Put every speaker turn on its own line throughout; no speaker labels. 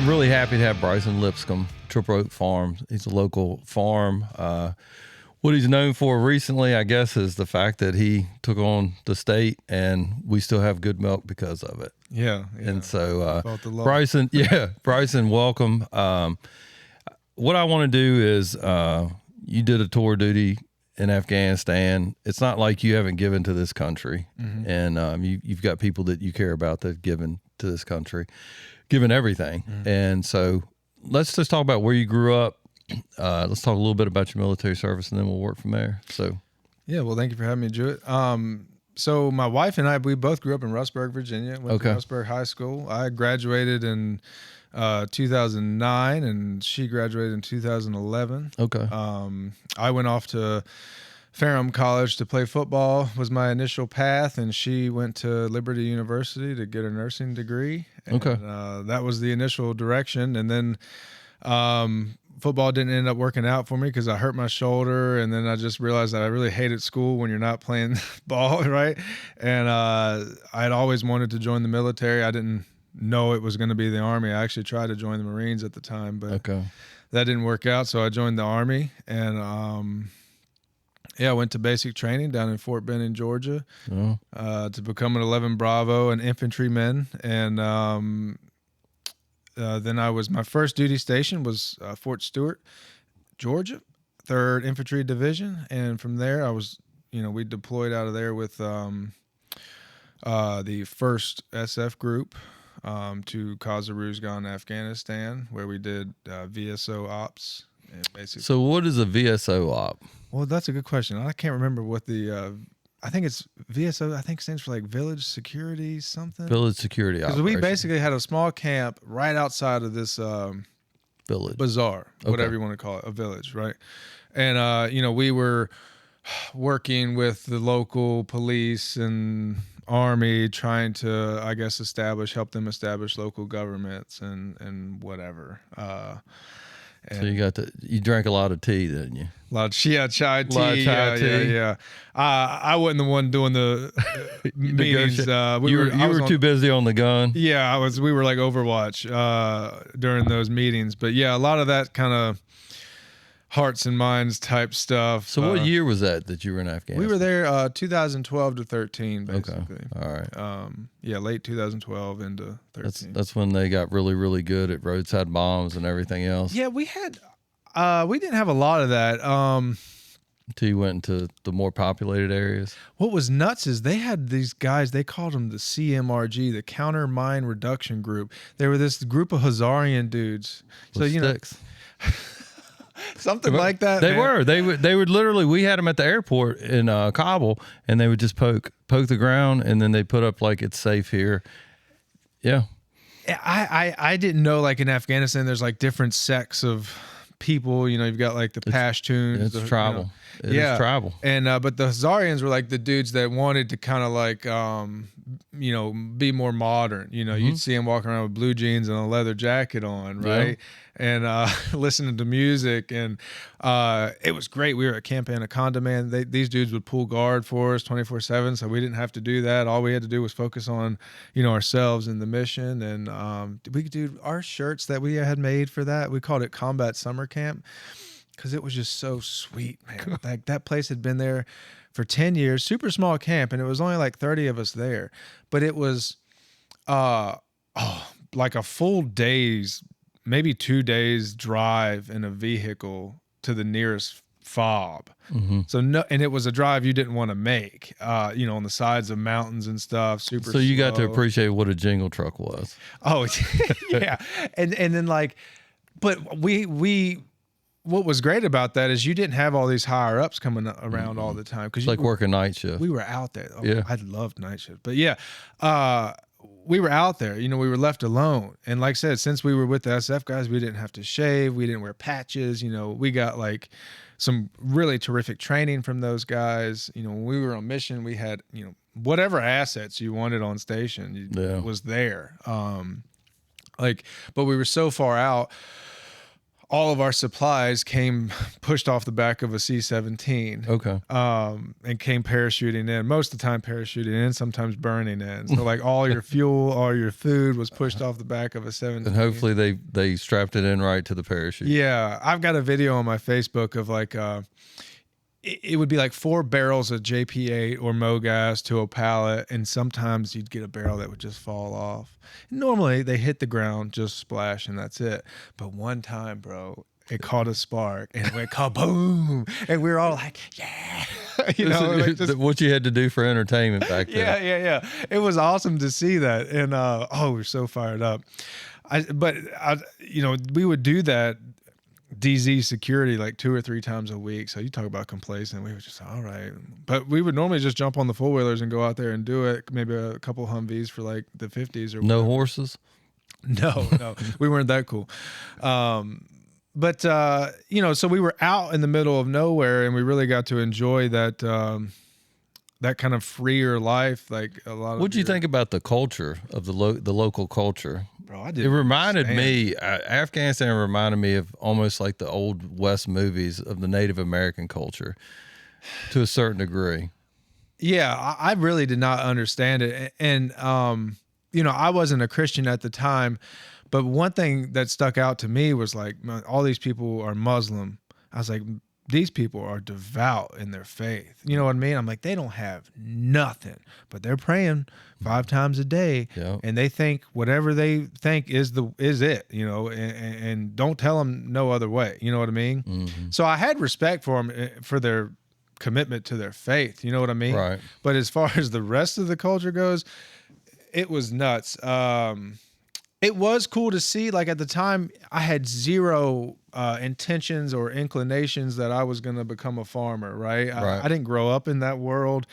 I'm really happy to have Bryson Lipscomb, Triple Oak Farms. He's a local farm. What he's known for recently, I guess, is the fact that he took on the state, and we still have good milk because of it.
Yeah.
And so, Bryson, Bryson, welcome. What I want to do is, you did a tour duty in Afghanistan. It's not like you haven't given to this country, and you've got people that you care about that have given to this country, given everything. And so let's just talk about where you grew up. Let's talk a little bit about your military service, and then we'll work from there. So,
yeah, well, thank you for having me, Juette. So my wife and I, we both grew up in Rustburg, Virginia. Went to Rustburg High School. I graduated in 2009, and she graduated in 2011.
Okay.
I went off to Ferrum College to play football, was my initial path, and she went to Liberty University to get a nursing degree. And, that was the initial direction, and then football didn't end up working out for me because I hurt my shoulder, and then I just realized that I really hated school when you're not playing ball, right? And I'd always wanted to join the military. I didn't know it was going to be the Army. I actually tried to join the Marines at the time, but that didn't work out, so I joined the Army, and I went to basic training down in Fort Benning, Georgia, to become an 11 Bravo, an infantryman, and then my first duty station was Fort Stewart, Georgia, 3rd Infantry Division, and from there I was, we deployed out of there with the 1st SF Group to Khazar-Ruzgan, Afghanistan, where we did VSO ops. Basically.
So what is a VSO op?
Well, that's a good question. I can't remember what I think it's VSO, I think stands for like Village Security something.
Village Security
Because we basically had a small camp right outside of this
village.
Bazaar, whatever you want to call it, a village, right? And, we were working with the local police and Army trying to, I guess, help them establish local governments and whatever.
So you drank a lot of tea, didn't you?
A lot of chai tea. Yeah. I wasn't the one doing the meetings.
You were too busy on the gun.
Yeah, we were like Overwatch during those meetings. But yeah, a lot of that kind of hearts and minds type stuff.
So what year was that you were in Afghanistan?
We were there 2012 to 13, basically.
Okay. All right.
Late 2012 into 13.
That's when they got really, really good at roadside bombs and everything else.
Yeah, we didn't have a lot of that.
Until you went into the more populated areas.
What was nuts is they had these guys, they called them the CMRG, the Counter Mine Reduction Group. They were this group of Hazarian dudes.
With sticks.
Something like that.
They were. They would literally. We had them at the airport in Kabul, and they would just poke the ground, and then they put up like it's safe here. Yeah.
I didn't know, like in Afghanistan, there's like different sects of people. You've got like the Pashtuns.
It's tribal. It is tribal.
And but the Hazarians were like the dudes that wanted to kind of like be more modern. You'd see them walking around with blue jeans and a leather jacket on, right? Yeah. And listening to music, and it was great. We were at Camp Anaconda, man. These dudes would pull guard for us 24/7, so we didn't have to do that. All we had to do was focus on, ourselves and the mission. And we could do our shirts that we had made for that. We called it Combat Summer Camp because it was just so sweet, man. Like that place had been there for 10 years, super small camp, and it was only like 30 of us there, but it was like a full day's, maybe 2 days drive in a vehicle to the nearest fob. So and it was a drive you didn't want to make, on the sides of mountains and stuff. Super.
So you
slow.
got to appreciate what a jingle truck was.
Oh yeah, and then like, but what was great about that is you didn't have all these higher ups coming around all the time because
like working night shift.
We were out there.
Yeah,
I loved night shift, but yeah. We were out there, we were left alone. And like I said, since we were with the SF guys, we didn't have to shave. We didn't wear patches. We got like some really terrific training from those guys. When we were on mission, we had, whatever assets you wanted on station was there. But we were so far out. all of our supplies came pushed off the back of a C-17.
Okay.
And came parachuting in. Most of the time parachuting in, sometimes burning in. So like all your fuel, all your food was pushed off the back of a 17.
And hopefully they strapped it in right to the parachute.
Yeah. I've got a video on my Facebook of like, it would be like 4 barrels of JP8 or MoGas to a pallet, and sometimes you'd get a barrel that would just fall off. Normally, they hit the ground, just splash, and that's it. But one time, bro, it caught a spark, and it went kaboom, and we were all like, yeah.
What you had to do for entertainment back then.
Yeah. It was awesome to see that, and we're so fired up. We would do that DZ security like 2 or 3 times a week. So you talk about complacent. We were just all right, but we would normally just jump on the 4-wheelers and go out there and do it. Maybe a couple Humvees for like the 50s or
no
whatever.
Horses.
No, we weren't that cool. So we were out in the middle of nowhere, and we really got to enjoy that that kind of freer life. Like a lot.
What'd you think about the culture of the local culture?
Bro, I did.
It reminded me, Afghanistan reminded me of almost like the old West movies of the Native American culture to a certain degree.
Yeah, I really did not understand it. And, I wasn't a Christian at the time, but one thing that stuck out to me was like, all these people are Muslim. I was like, these people are devout in their faith. You know what I mean? I'm like, they don't have nothing, but they're praying 5 times a day.
Yep.
And they think whatever they think is it, and don't tell them no other way. You know what I mean? Mm-hmm. So I had respect for them for their commitment to their faith. You know what I mean?
Right.
But as far as the rest of the culture goes, it was nuts. It was cool to see. Like at the time, I had zero intentions or inclinations that I was going to become a farmer, right? I didn't grow up in that world.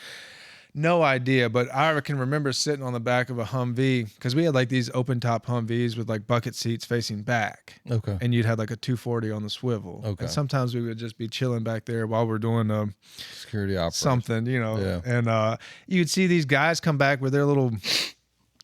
No idea. But I can remember sitting on the back of a Humvee, because we had like these open top Humvees with like bucket seats facing back.
Okay.
And you'd have like a 240 on the swivel.
Okay.
And sometimes we would just be chilling back there while we're doing
security operation.
Something,
Yeah.
And you'd see these guys come back with their little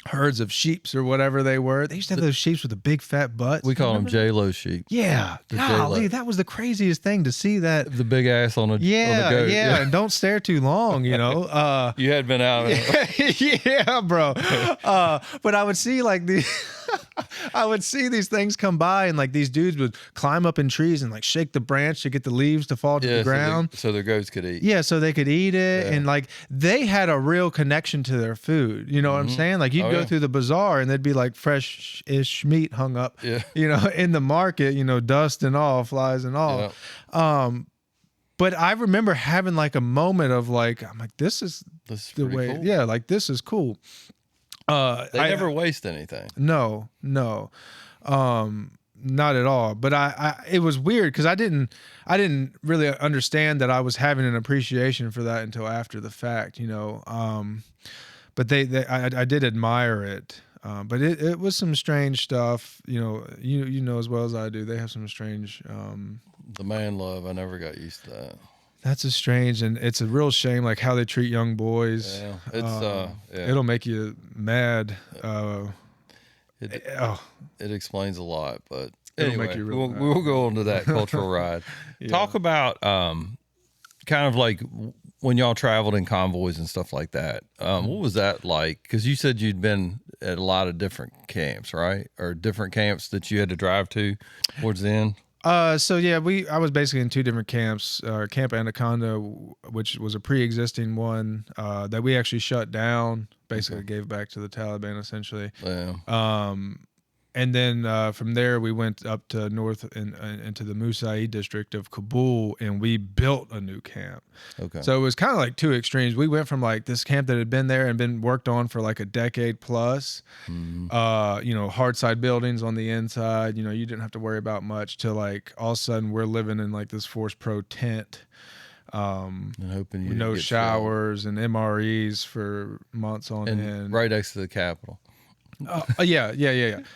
herds of sheeps or whatever they were. They used to have those sheeps with the big fat butts.
We call them J-Lo sheep.
Yeah. Golly, that was the craziest thing to see that.
The big ass on a goat.
Yeah. And don't stare too long,
You had been out.
Yeah, bro. But I would see like I would see these things come by, and like these dudes would climb up in trees and like shake the branch to get the leaves to fall to the ground.
So their goats could eat.
Yeah, so they could eat it. Yeah. And like they had a real connection to their food. You know what I'm saying? Like you'd go through the bazaar and there'd be like fresh-ish meat hung up, in the market, dust and all, flies and all. Yeah. But I remember having like a moment of like, I'm like, this is the way. Cool. Yeah, like this is cool.
They never waste anything.
No, not at all. But it was weird because I didn't really understand that I was having an appreciation for that until after the fact, But I did admire it. But it was some strange stuff, you know as well as I do. They have some strange.
The man love, I never got used to that.
That's a strange, and it's a real shame, like how they treat young boys.
Yeah, it's
it'll make you mad.
It explains a lot, but
anyway,
we'll go on to that cultural ride. Yeah. Talk about kind of like when y'all traveled in convoys and stuff like that. What was that like? Because you said you'd been at a lot of different camps, right? Or different camps that you had to drive to towards the end.
I was basically in 2 different camps. Camp Anaconda, which was a pre-existing one that we actually shut down, basically gave back to the Taliban essentially.
Yeah.
And then from there we went up to north into the Musaid district of Kabul, and we built a new camp.
Okay.
So it was kind of like 2 extremes. We went from like this camp that had been there and been worked on for like a decade plus, hard side buildings on the inside, you didn't have to worry about much, to like all of a sudden we're living in like this Force Pro tent.
And hoping you
no showers and MREs for months on end.
Right next to the Capitol.
Yeah.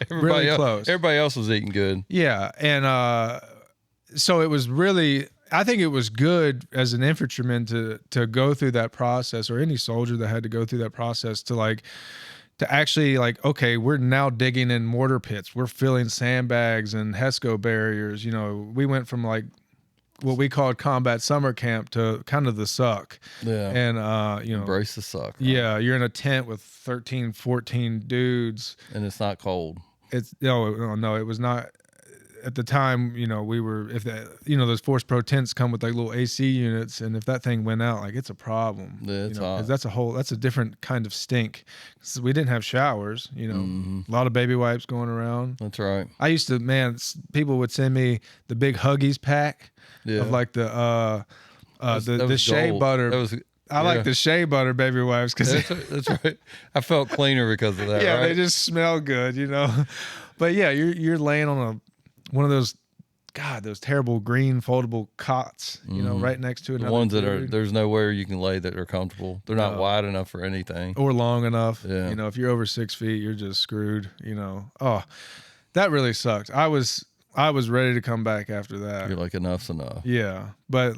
Really close.
Everybody else was eating good.
Yeah, and so it was really. I think it was good as an infantryman to go through that process, or any soldier that had to go through that process, to like to actually like, okay, we're now digging in mortar pits. We're filling sandbags and HESCO barriers. You know, we went from like what we called combat summer camp to kind of the suck.
Yeah.
And, you know,
embrace the suck. Right?
Yeah. You're in a tent with 13, 14 dudes.
And it's not cold.
It's no, it was not. At the time, you know, we were, if that, you know, those Force Pro tents come with like little AC units, and if that thing went out, like it's a problem.
Yeah, it's hot.
'Cause that's a different kind of stink. So we didn't have showers, you know, a lot of baby wipes going around.
That's right.
I used to, man, people would send me the big Huggies pack of like the shea butter. I like the shea butter baby wipes because
that's right. I felt cleaner because of that.
Yeah,
right?
They just smell good, you know. But yeah, you're laying on one of those, God, those terrible green foldable cots, you know, right next to another.
The ones that are, there's nowhere you can lay that are comfortable. They're not wide enough for anything.
Or long enough.
Yeah.
You know, if you're over 6 feet, you're just screwed, you know. Oh, that really sucked. I was ready to come back after that.
You're like, enough's enough.
Yeah. But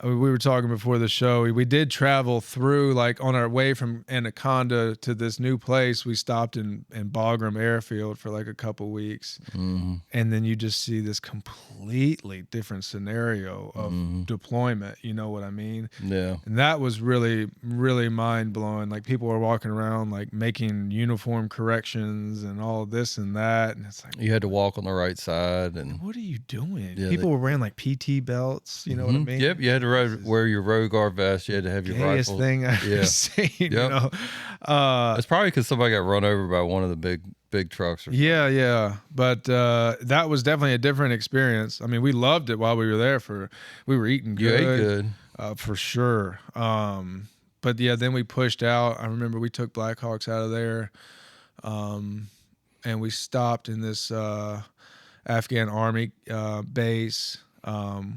we were talking before the show. We did travel through, like on our way from Anaconda to this new place. We stopped in Bagram Airfield for like a couple weeks. And then you just see this completely different scenario of deployment. You know what I mean?
Yeah.
And that was really, really mind blowing. Like people were walking around like making uniform corrections and all this and that. And it's like,
you had to walk on the right side. And
what are you doing?
Yeah,
people were wearing like PT belts. You know what I mean?
Yep. You had to wear your road guard vest. You had to have your rifle.
Thing I've ever seen.
Yep.
You know?
It's probably because somebody got run over by one of the big trucks.
Yeah. But that was definitely a different experience. I mean, we loved it while we were there. We were eating good.
You ate good.
For sure. But yeah, then we pushed out. I remember we took Blackhawks out of there, and we stopped in this Afghan army base.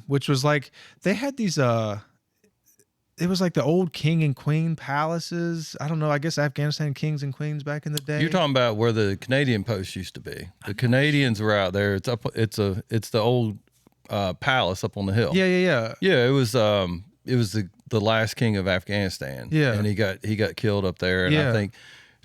Which was like, they had these, it was like the old king and queen palaces. I don't know. I guess Afghanistan kings and queens back in the day.
You're talking about where the Canadian post used to be. The Canadians were out there. It's the old palace up on the hill.
Yeah.
Yeah, it was the last king of Afghanistan.
Yeah.
And he got killed up there. And I think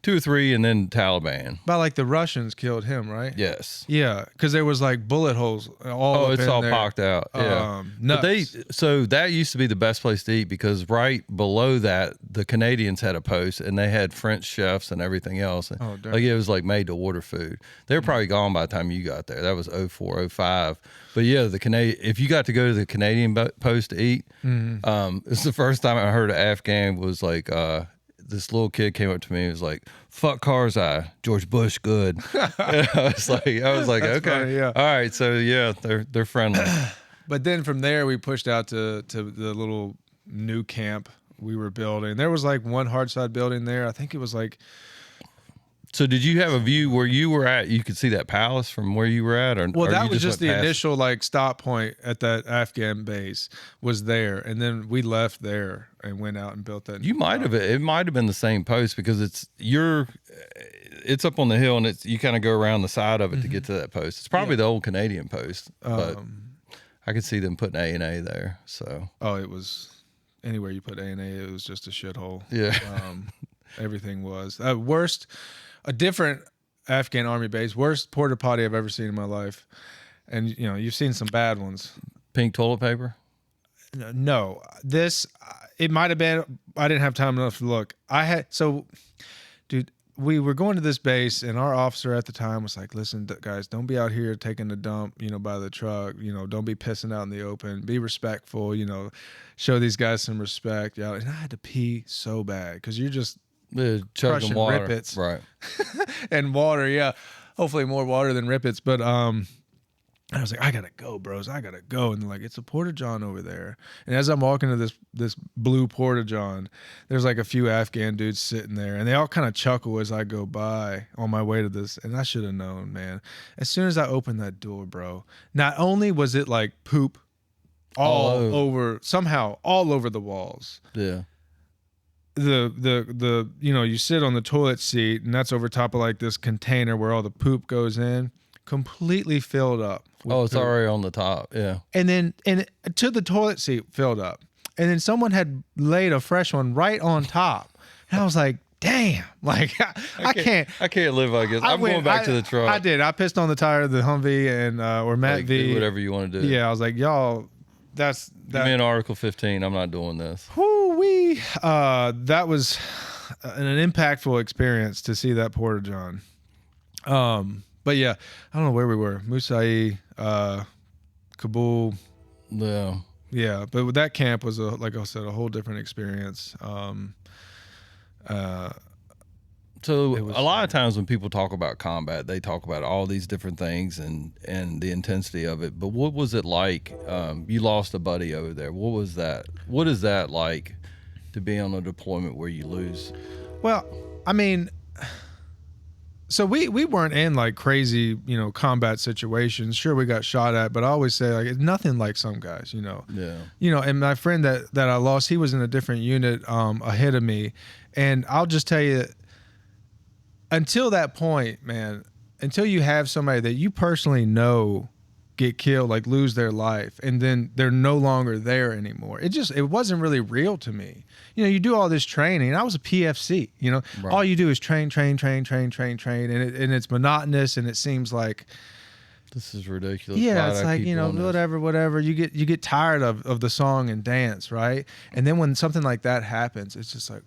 2 or 3, and then Taliban.
But like the Russians killed him, right?
Yes.
Yeah, because there was like bullet holes all.
Oh, it's all
there.
pocked out. Yeah.
Nuts.
But so that used to be the best place to eat, because right below that, the Canadians had a post, and they had French chefs and everything else.
Oh, damn.
Like it was like made to order food. They were probably gone by the time you got there. That was 04, 05. But yeah, if you got to go to the Canadian post to eat, it's the first time I heard an Afghan was like, this little kid came up to me and was like, "Fuck Karzai, George Bush, good." And I was like, okay,
funny, yeah.
All right, so yeah, they're friendly.
But then from there, we pushed out to the little new camp we were building. There was like one hard side building there. I think it was like.
So did you have a view where you were at? You could see that palace from where you were at, or
well,
or
that
you
was just the
went past?
initial like stop point at that Afghan base was there, and then we left there and went out and built that.
You might have. It might have been the same post, because it's up on the hill, and you kind of go around the side of it to get to that post. It's probably the old Canadian post, but I could see them putting A&A there. So
it was anywhere you put A&A, it was just a shithole.
Yeah,
everything was worst. A different Afghan army base, worst porta potty I've ever seen in my life. And, you know, you've seen some bad ones.
pink toilet paper.
No, it might have been, I didn't have time enough to look. Dude, we were going to this base, and our officer at the time was like, "Listen, guys, don't be out here taking a dump, you know, by the truck. You know, don't be pissing out in the open. Be respectful, you know, show these guys some respect." Yeah, and I had to pee so bad, because you're just
chugging water,
Rippets.
right?
And water, yeah. Hopefully more water than Rippets. But I was like, I gotta go, bros. I gotta go. And they're like, it's a porta-john over there. And as I'm walking to this blue porta-john, there's like a few Afghan dudes sitting there, and they all kind of chuckle as I go by on my way to this. And I should have known, man. As soon as I opened that door, bro, not only was it like poop all over the walls.
Yeah.
The you know, you sit on the toilet seat, and that's over top of like this container where all the poop goes in, completely filled up.
It's already on the top. Yeah.
And to the toilet seat filled up. And then someone had laid a fresh one right on top. And I was like, damn, like I can't
live like this. I'm going back to the truck.
I did. I pissed on the tire of the Humvee and or Matt
like,
V.
Do whatever you want to do.
Yeah, I was like, y'all, that.
Give me an Article 15. I'm not doing this.
Whoo-wee. That was an impactful experience to see that Porta John. But yeah, I don't know where we were. Musai, Kabul.
Yeah.
Yeah, but with that camp was like I said, a whole different experience.
So a lot of times when people talk about combat, they talk about all these different things and the intensity of it. But what was it like? You lost a buddy over there. What was that? What is that like to be on a deployment where you lose?
Well, I mean, so we weren't in like crazy, combat situations. Sure, we got shot at, but I always say like it's nothing like some guys,
Yeah.
And my friend that I lost, he was in a different unit ahead of me, and I'll just tell you, until that point, man, until you have somebody that you personally know get killed, like lose their life, and then they're no longer there anymore. It wasn't really real to me. You do all this training. I was a PFC,
Right.
all you do is train, and it's monotonous, and it seems like
this is ridiculous.
Yeah, it's like, whatever. You get tired of the song and dance, right? And then when something like that happens, it's just like,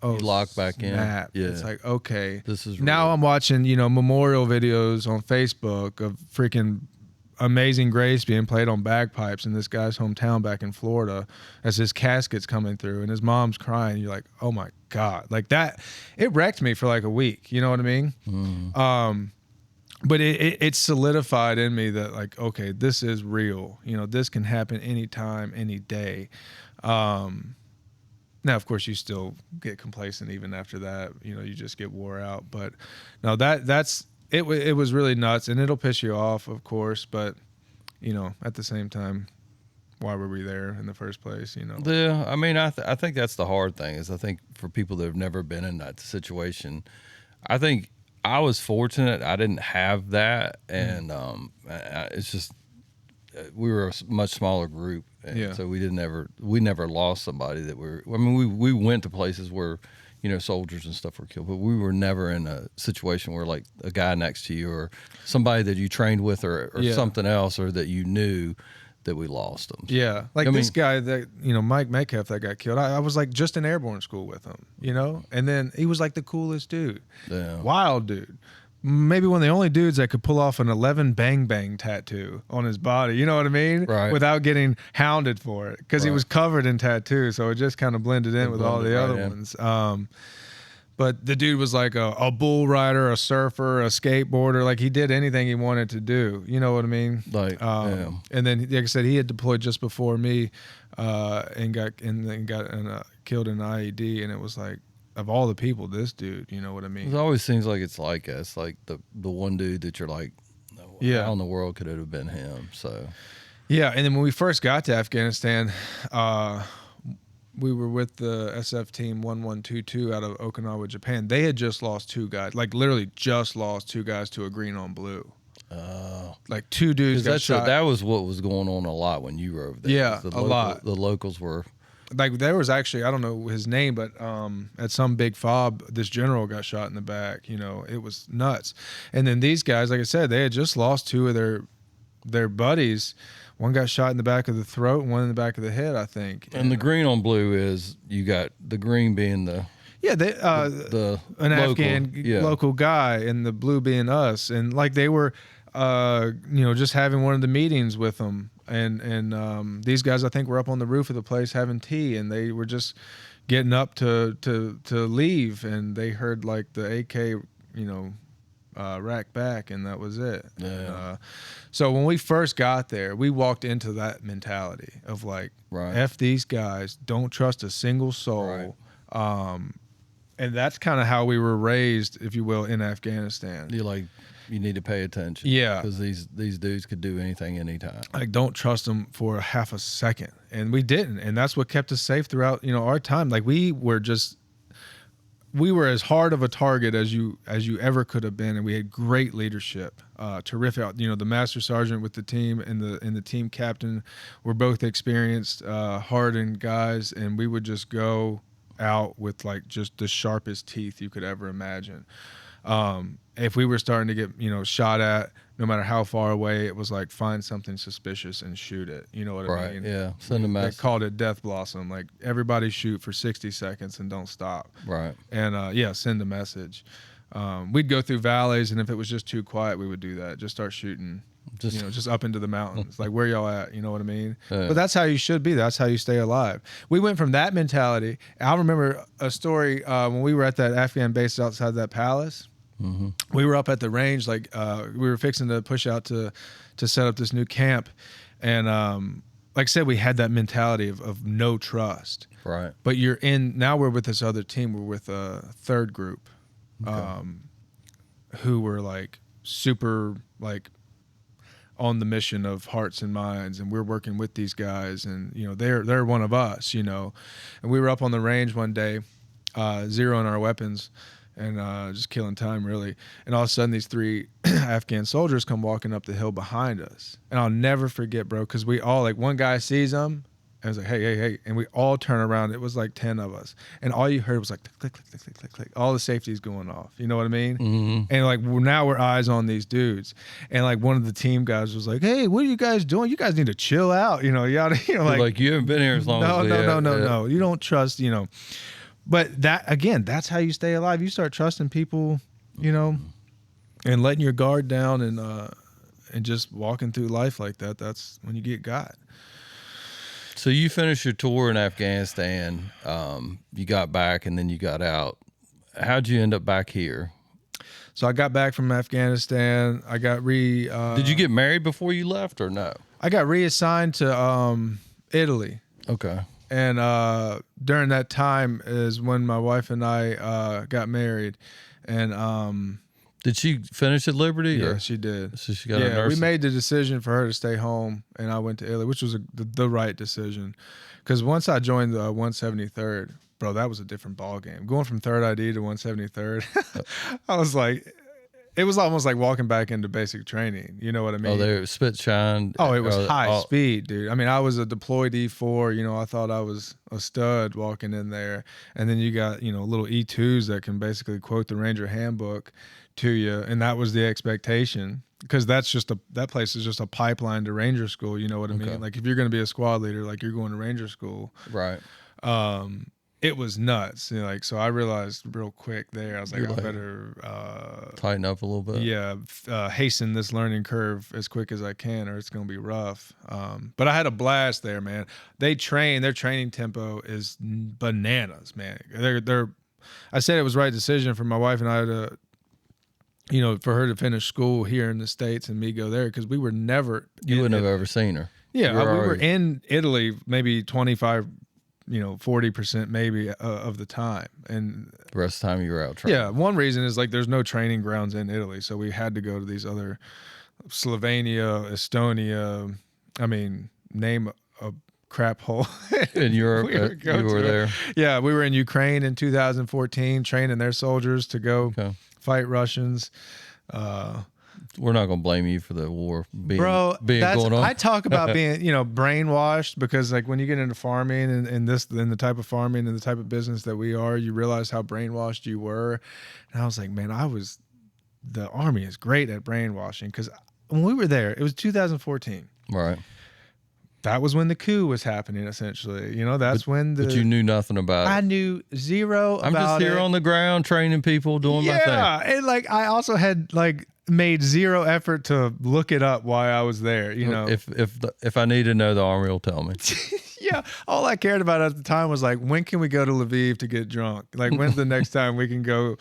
oh,
you lock back in.
Yeah.
It's
like, okay,
this is
now
real.
I'm watching, memorial videos on Facebook of freaking Amazing Grace being played on bagpipes in this guy's hometown back in Florida as his casket's coming through and his mom's crying. You're like, oh my God, like that, it wrecked me for like a week. You know what I mean?
Mm.
But it solidified in me that like, okay, this is real. This can happen anytime, any day. Now, of course, you still get complacent even after that. You just get wore out. But no, that's it. It was really nuts, and it'll piss you off, of course. But at the same time, why were we there in the first place?
Yeah, I mean, I think that's the hard thing. Is I think for people that have never been in that situation, I think I was fortunate. I didn't have that, and it's just we were a much smaller group, and so we never lost somebody that we went to places where soldiers and stuff were killed, but we were never in a situation where like a guy next to you or somebody that you trained with or something else or that you knew that we lost them.
Yeah, like this guy that Mike Metcalf that got killed. I was like just in airborne school with him, and then he was like the coolest dude, wild dude. Maybe one of the only dudes that could pull off an 11 bang bang tattoo on his body. You know what I mean?
Right.
Without getting hounded for it, because he was covered in tattoos, so it just kind of blended in with all the other ones. But the dude was like a bull rider, a surfer, a skateboarder. Like he did anything he wanted to do. You know what I mean?
Like,
and then, like I said, he had deployed just before me, and got killed in an IED, and it was like, of all the people, this dude, you know what I mean?
It always seems like it's like us, like the one dude that you're like, how in the world could it have been him? So,
yeah. And then when we first got to Afghanistan, we were with the SF team 1122 out of Okinawa, Japan. They had just lost 2 guys, like literally just lost 2 guys to a green on blue. Like 2 dudes got shot.
That was what was going on a lot when you were over there.
Yeah, a lot.
The locals were.
Like there was actually, I don't know his name, but at some big fob, this general got shot in the back. It was nuts. And then these guys, like I said, they had just lost 2 of their buddies. One got shot in the back of the throat, and one in the back of the head, I think.
And the green on blue is you got the green being the
an
local,
Afghan local guy, and the blue being us. And like they were, just having one of the meetings with them. And these guys, I think, were up on the roof of the place having tea, and they were just getting up to leave, and they heard like the AK, rack back, and that was it.
Yeah.
So when we first got there, we walked into that mentality of like, F these guys, don't trust a single soul. Right. And that's kind of how we were raised, if you will, in Afghanistan.
You're like, you need to pay attention.
Yeah.
Because these dudes could do anything anytime.
Like, don't trust them for a half a second. And we didn't. And that's what kept us safe throughout, our time. Like, we were as hard of a target as you ever could have been. And we had great leadership, terrific. The master sergeant with the team and the team captain were both experienced, hardened guys. And we would just go out with like just the sharpest teeth you could ever imagine. If we were starting to get, shot at, no matter how far away, it was like find something suspicious and shoot it. You know what I mean?
Right. Yeah. Send a message.
They called it Death Blossom. Like everybody shoot for 60 seconds and don't stop.
Right.
And send a message. We'd go through valleys, and if it was just too quiet, we would do that. Just start shooting. Just up into the mountains. Like, where y'all at? You know what I mean? But that's how you should be. That's how you stay alive. We went from that mentality. I remember a story when we were at that Afghan base outside that palace. Mm-hmm. We were up at the range, like we were fixing to push out to set up this new camp. And like I said, we had that mentality of no trust.
Right.
But now we're with this other team. We're with a third group who were like super like on the mission of hearts and minds, and we're working with these guys, and they're one of us, and we were up on the range one day, zeroing our weapons and just killing time really, and all of a sudden these 3 Afghan soldiers come walking up the hill behind us, and I'll never forget, bro, because we all, like, one guy sees them and was like, hey, and we all turn around. It was like 10 of us, and all you heard was like click, click, click, click, click, click. All the safety's going off. You know what I mean? Mm-hmm. And like now we're eyes on these dudes, and like one of the team guys was like, "Hey, what are you guys doing? You guys need to chill out."
Like you haven't been here as long as
no. You don't trust. But that's how you stay alive. You start trusting people, and letting your guard down and just walking through life like that. That's when you get got.
So you finished your tour in Afghanistan, you got back, and then you got out. How'd you end up back here?
So I got back from Afghanistan. I got
Did you get married before you left or no?
I got reassigned to Italy.
Okay.
And during that time is when my wife and I got married. And
did she finish at Liberty?
Yeah,
or?
she did.
So she got a nursing.
We made the decision for her to stay home, and I went to Italy, which was the right decision. Because once I joined the 173rd, bro, that was a different ball game. Going from 3rd ID to 173rd, I was like, it was almost like walking back into basic training. You know what I mean?
Oh, they spit shine.
Oh, it was high speed, dude. I mean, I was a deployed E4. I thought I was a stud walking in there. And then you got, little E2s that can basically quote the Ranger handbook to you, and that was the expectation, because that place is just a pipeline to Ranger school. You know what I mean? Like if you're going to be a squad leader, like you're going to Ranger school,
right?
It was nuts. So I realized real quick there, I was like, I better
tighten up a little bit.
Yeah, hasten this learning curve as quick as I can, or it's going to be rough. But I had a blast there, man. Their training tempo is bananas, man. I said it was the right decision for my wife and I to, for her to finish school here in the States and me go there, because we were never.
You wouldn't have ever seen her.
Yeah, we were in Italy maybe 25, 40% maybe of the time, and
the rest of the time you were out training.
Yeah, one reason is like there's no training grounds in Italy, so we had to go to these other Slovenia, Estonia. I mean, name a crap hole.
In Europe, you were there.
Yeah, we were in Ukraine in 2014, training their soldiers to go. Fight Russians.
We're not going to blame you for the war being going on.
I talk about being, brainwashed, because like when you get into farming and the type of farming and the type of business that we are, you realize how brainwashed you were. And I was like, man, the Army is great at brainwashing, because when we were there, it was 2014.
Right.
That was when the coup was happening, essentially. But
you knew nothing about it.
I knew zero about it.
I'm just here on the ground training people, doing my thing.
Yeah, and like I also had like made zero effort to look it up while I was there.
If I need to know, the Army will tell me.
Yeah, all I cared about at the time was like, when can we go to Lviv to get drunk? Like, when's the next time we can go?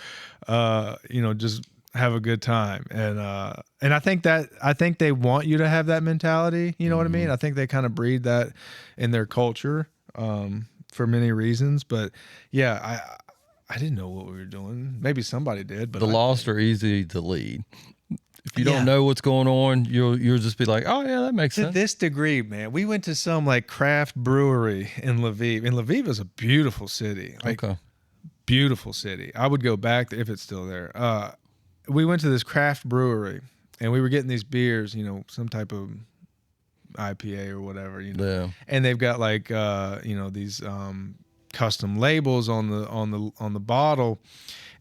Just have a good time. And I think they want you to have that mentality. You know what I mean? I think they kind of breed that in their culture for many reasons. But yeah, I didn't know what we were doing. Maybe somebody did. But
the lost are easy to lead. If you don't know what's going on, you'll just be like, oh yeah, that makes sense.
To this degree, man, we went to some like craft brewery in Lviv. And Lviv is a beautiful city. Beautiful city. I would go back if it's still there. We went to this craft brewery, and we were getting these beers, some type of IPA or whatever,
Yeah.
And they've got like, these custom labels on the bottle.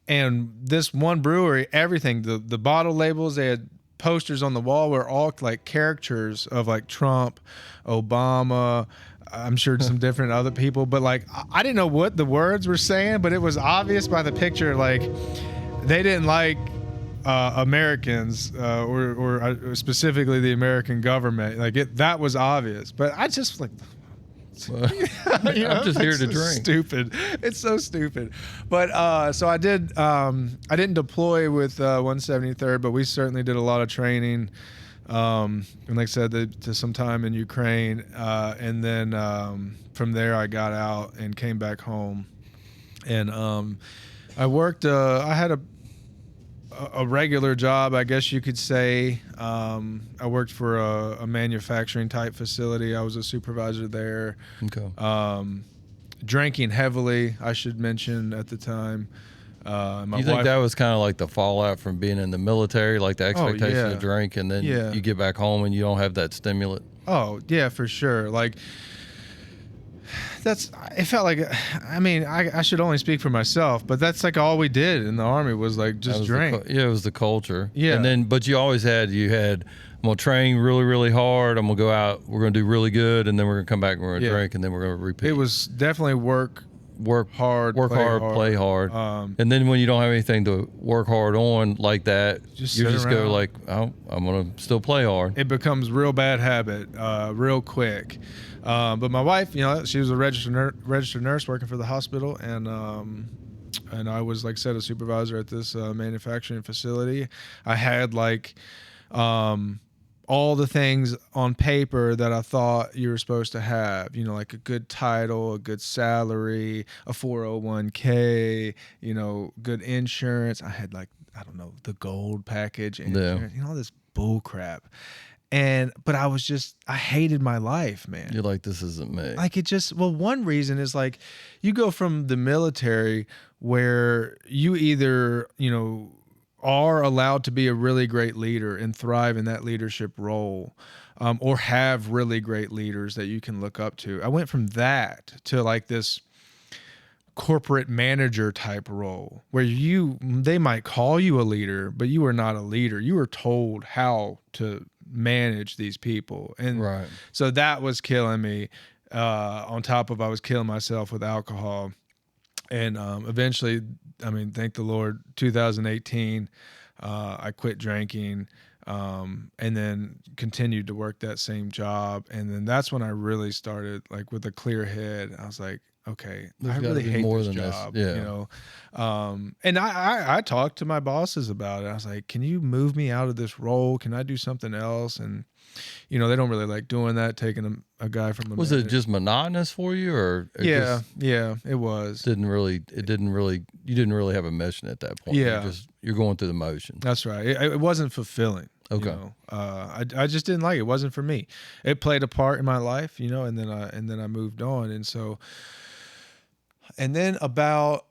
And this one brewery, everything, the bottle labels, they had posters on the wall were all like caricatures of like Trump, Obama, I'm sure some different other people, but like I didn't know what the words were saying, but it was obvious by the picture, like they didn't like Americans or specifically the American government. Like that was obvious, but I just like,
I'm just here to drink.
Stupid. It's so stupid. But so I didn't deploy with 173rd, but we certainly did a lot of training. And like I said, to some time in Ukraine. And then from there I got out and came back home. And I worked, I had a regular job, I guess you could say. I worked for a manufacturing type facility. I was a supervisor there.
Okay.
Drinking heavily, I should mention, at the time.
You think that was kind of like the fallout from being in the military, like the expectation to drink, and then you get back home and you don't have that stimulant?
Oh, yeah, for sure. Like, it felt like, I mean, I should only speak for myself, but that's like all we did in the Army was like just drink.
It was the culture.
Yeah.
And then, but you always had, I'm going to train really, really hard. I'm going to go out, we're going to do really good, and then we're going to come back and we're going to drink, and then we're going to repeat.
It was definitely work hard,
play hard. And then when you don't have anything to work hard on like that, you just go like, oh, I'm going to still play hard.
It becomes real bad habit real quick. But my wife, she was a registered nurse working for the hospital, and I was, like I said, a supervisor at this manufacturing facility. I had like all the things on paper that I thought you were supposed to have, like a good title, a good salary, a 401k, good insurance. I had like, I don't know, the gold package, insurance, all this bull crap. But I hated my life, man.
You're like, this isn't me.
Like one reason is like you go from the military where you either, are allowed to be a really great leader and thrive in that leadership role, or have really great leaders that you can look up to. I went from that to like this corporate manager type role where they might call you a leader, but you are not a leader. You are told how to manage these people. And so that was killing me, on top of I was killing myself with alcohol. And eventually, I mean, thank the Lord, 2018, I quit drinking, and then continued to work that same job. And then that's when I really started, like, with a clear head. I was like, okay, I really hate this job. And I talked to my bosses about it. I was like, can you move me out of this role? Can I do something else? And they don't really like doing that, taking a guy from
Was it just monotonous for you, or
it was.
You didn't really have a mission at that point. You're going through the motion.
That's right. It wasn't fulfilling.
Okay.
I just didn't like it. It wasn't for me. It played a part in my life, and then I moved on. And then about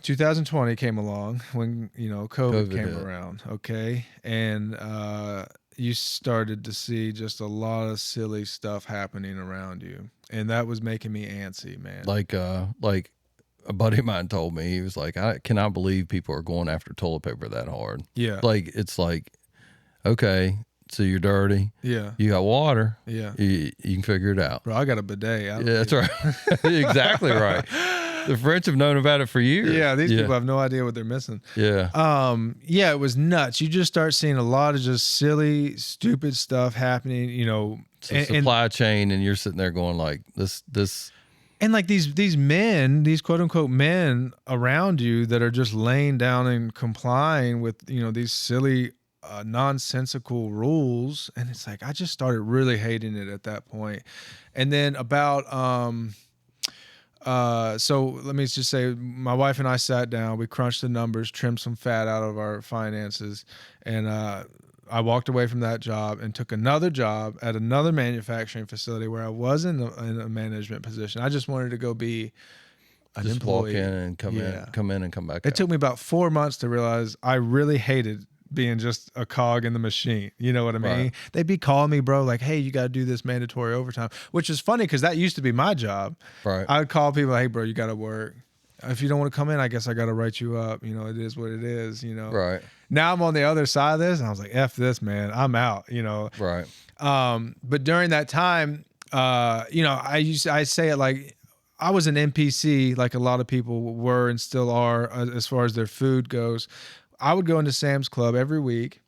2020 came along when COVID came around. Okay, and you started to see just a lot of silly stuff happening around you, and that was making me antsy, man.
Like a buddy of mine told me, he was like, I cannot believe people are going after toilet paper that hard.
Yeah,
like it's like, okay, so you're dirty.
Yeah,
you got water.
Yeah,
you can figure it out.
Bro, I got a bidet.
That's right. Exactly right. The French have known about it for years.
Yeah, these people have no idea what they're missing.
Yeah.
It was nuts. You just start seeing a lot of just silly, stupid stuff happening,
supply chain, and you're sitting there going like this.
And like these men, these quote unquote men around you that are just laying down and complying with, these silly, nonsensical rules. And it's like, I just started really hating it at that point. And then about, so let me just say, my wife and I sat down, we crunched the numbers, trimmed some fat out of our finances. And, I walked away from that job and took another job at another manufacturing facility where I was in a management position. I just wanted to go be an
just
employee.
Walk in and come in and come back
It took me about 4 months to realize I really hated being just a cog in the machine. You know what I mean?
Right.
They'd be calling me, bro, like, hey, you got to do this mandatory overtime, which is funny because that used to be my job.
Right.
I would call people, hey, bro, you got to work. If you don't want to come in, I guess I got to write you up. You know, it is what it is, you know.
Right.
Now I'm on the other side of this, and I was like, F this, man. I'm out, you know.
Right.
But during that time, you know, I say it like I was an NPC, like a lot of people were and still are, as far as their food goes. I would go into Sam's Club every week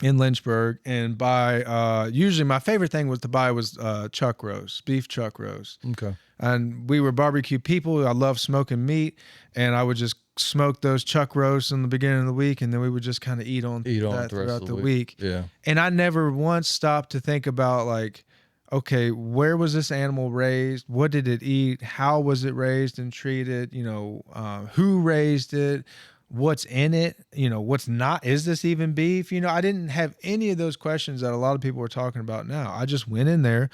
in Lynchburg and buy, usually my favorite thing was to buy was chuck roast, beef chuck roast.
Okay.
And we were barbecue people. I love smoking meat, and I would just smoke those chuck roasts in the beginning of the week, and then we would just kind of eat on that throughout the week.
Yeah.
And I never once stopped to think about, like, okay, where was this animal raised? What did it eat? How was it raised and treated? You know, who raised it? What's in it? You know, what's not? Is this even beef? You know, I didn't have any of those questions that a lot of people are talking about now. I just went in there,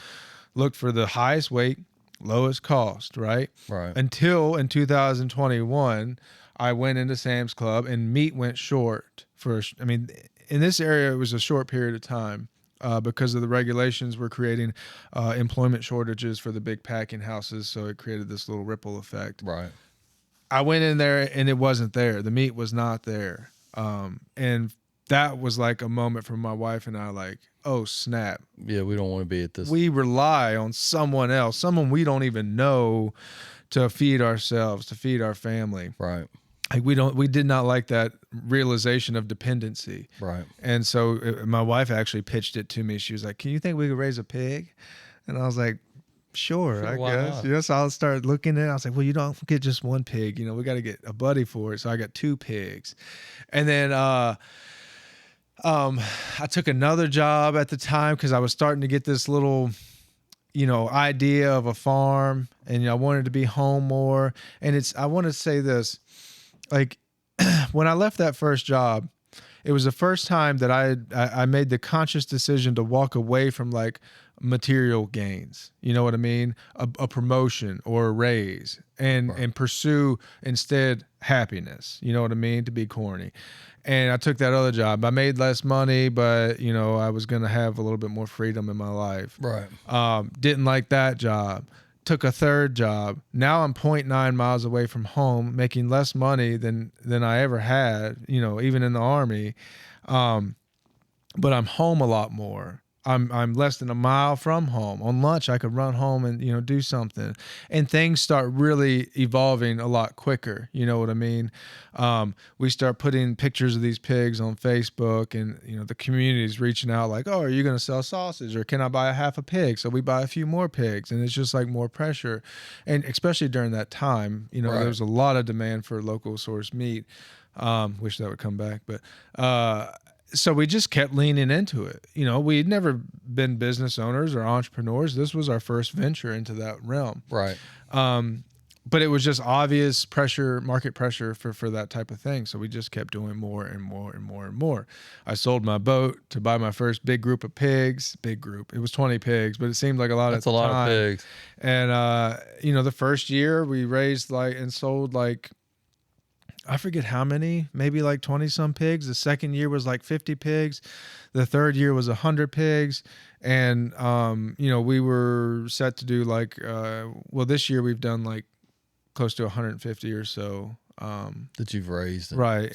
looked for the highest weight, lowest cost, right?
Right.
Until in 2021, I went into Sam's Club and meat went short I mean, in this area, it was a short period of time because of the regulations were creating employment shortages for the big packing houses. So it created this little ripple effect.
Right.
I went in there and it wasn't there. The meat was not there. And that was like a moment for my wife and I, like, oh, snap.
Yeah, we don't want to be at this.
We rely on someone else, someone we don't even know, to feed ourselves, to feed our family.
Right.
Like we did not like that realization of dependency.
Right.
And so my wife actually pitched it to me. She was like, can you think we could raise a pig? And I was like, sure, I guess.
Not?
Yes, I'll start looking at it. I was like, well, you don't get just one pig. You know, we got to get a buddy for it. So I got 2 pigs. And then I took another job at the time because I was starting to get this little, you know, idea of a farm, and you know, I wanted to be home more. And I want to say this, like, when I left that first job, it was the first time that I made the conscious decision to walk away from, like, material gains, you know what I mean? A promotion or a raise, and pursue instead happiness, you know what I mean? To be corny. And I took that other job. I made less money, but, you know, I was going to have a little bit more freedom in my life.
Right.
Didn't like that job. Took a third job. Now I'm 0.9 miles away from home, making less money than I ever had, you know, even in the Army. But I'm home a lot more. I'm less than a mile from home. On lunch, I could run home and, you know, do something. And things start really evolving a lot quicker. You know what I mean? We start putting pictures of these pigs on Facebook, and, you know, the community's reaching out like, oh, are you going to sell sausage, or can I buy a half a pig? So we buy a few more pigs, and it's just like more pressure. And especially during that time, you know, there was a lot of demand for local source meat. Wish that would come back, but, so we just kept leaning into it. You know, we'd never been business owners or entrepreneurs. This was our first venture into that realm.
Right.
But it was just obvious pressure, market pressure for that type of thing. So we just kept doing more and more and more and more. I sold my boat to buy my first big group of pigs. Big group. It was 20 pigs, but it seemed like a lot.
That's a lot of pigs.
And, you know, the first year we raised and sold I forget how many, maybe like 20 some pigs. The second year was like 50 pigs. The third year was 100 pigs. And, you know, we were set to do this year we've done like close to 150 or so.
That you've raised.
Right.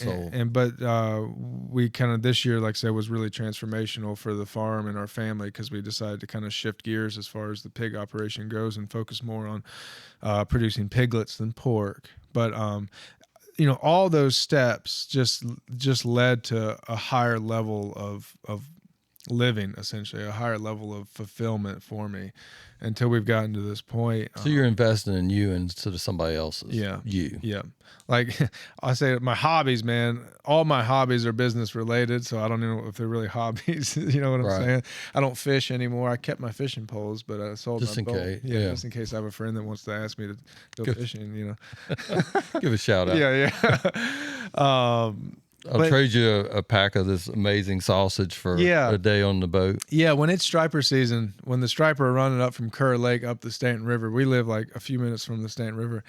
But we kind of, this year, like I said, was really transformational for the farm and our family, because we decided to kind of shift gears as far as the pig operation goes and focus more on producing piglets than pork. But, you know, all those steps just led to a higher level of living, essentially, a higher level of fulfillment for me, until we've gotten to this point.
So you're investing in you instead of somebody else's.
Yeah.
You.
Yeah. Like I say, my hobbies, man, all my hobbies are business related. So I don't know if they're really hobbies. You know what I'm saying? I don't fish anymore. I kept my fishing poles, but I sold
just
my
in
boat.
case.
Yeah, just in case I have a friend that wants to ask me to go fishing, you know.
Give a shout out.
Yeah.
I'll trade you a pack of this amazing sausage for a day on the boat.
Yeah, when it's striper season, when the striper are running up from Kerr Lake up the Stanton River, we live like a few minutes from the Stanton River.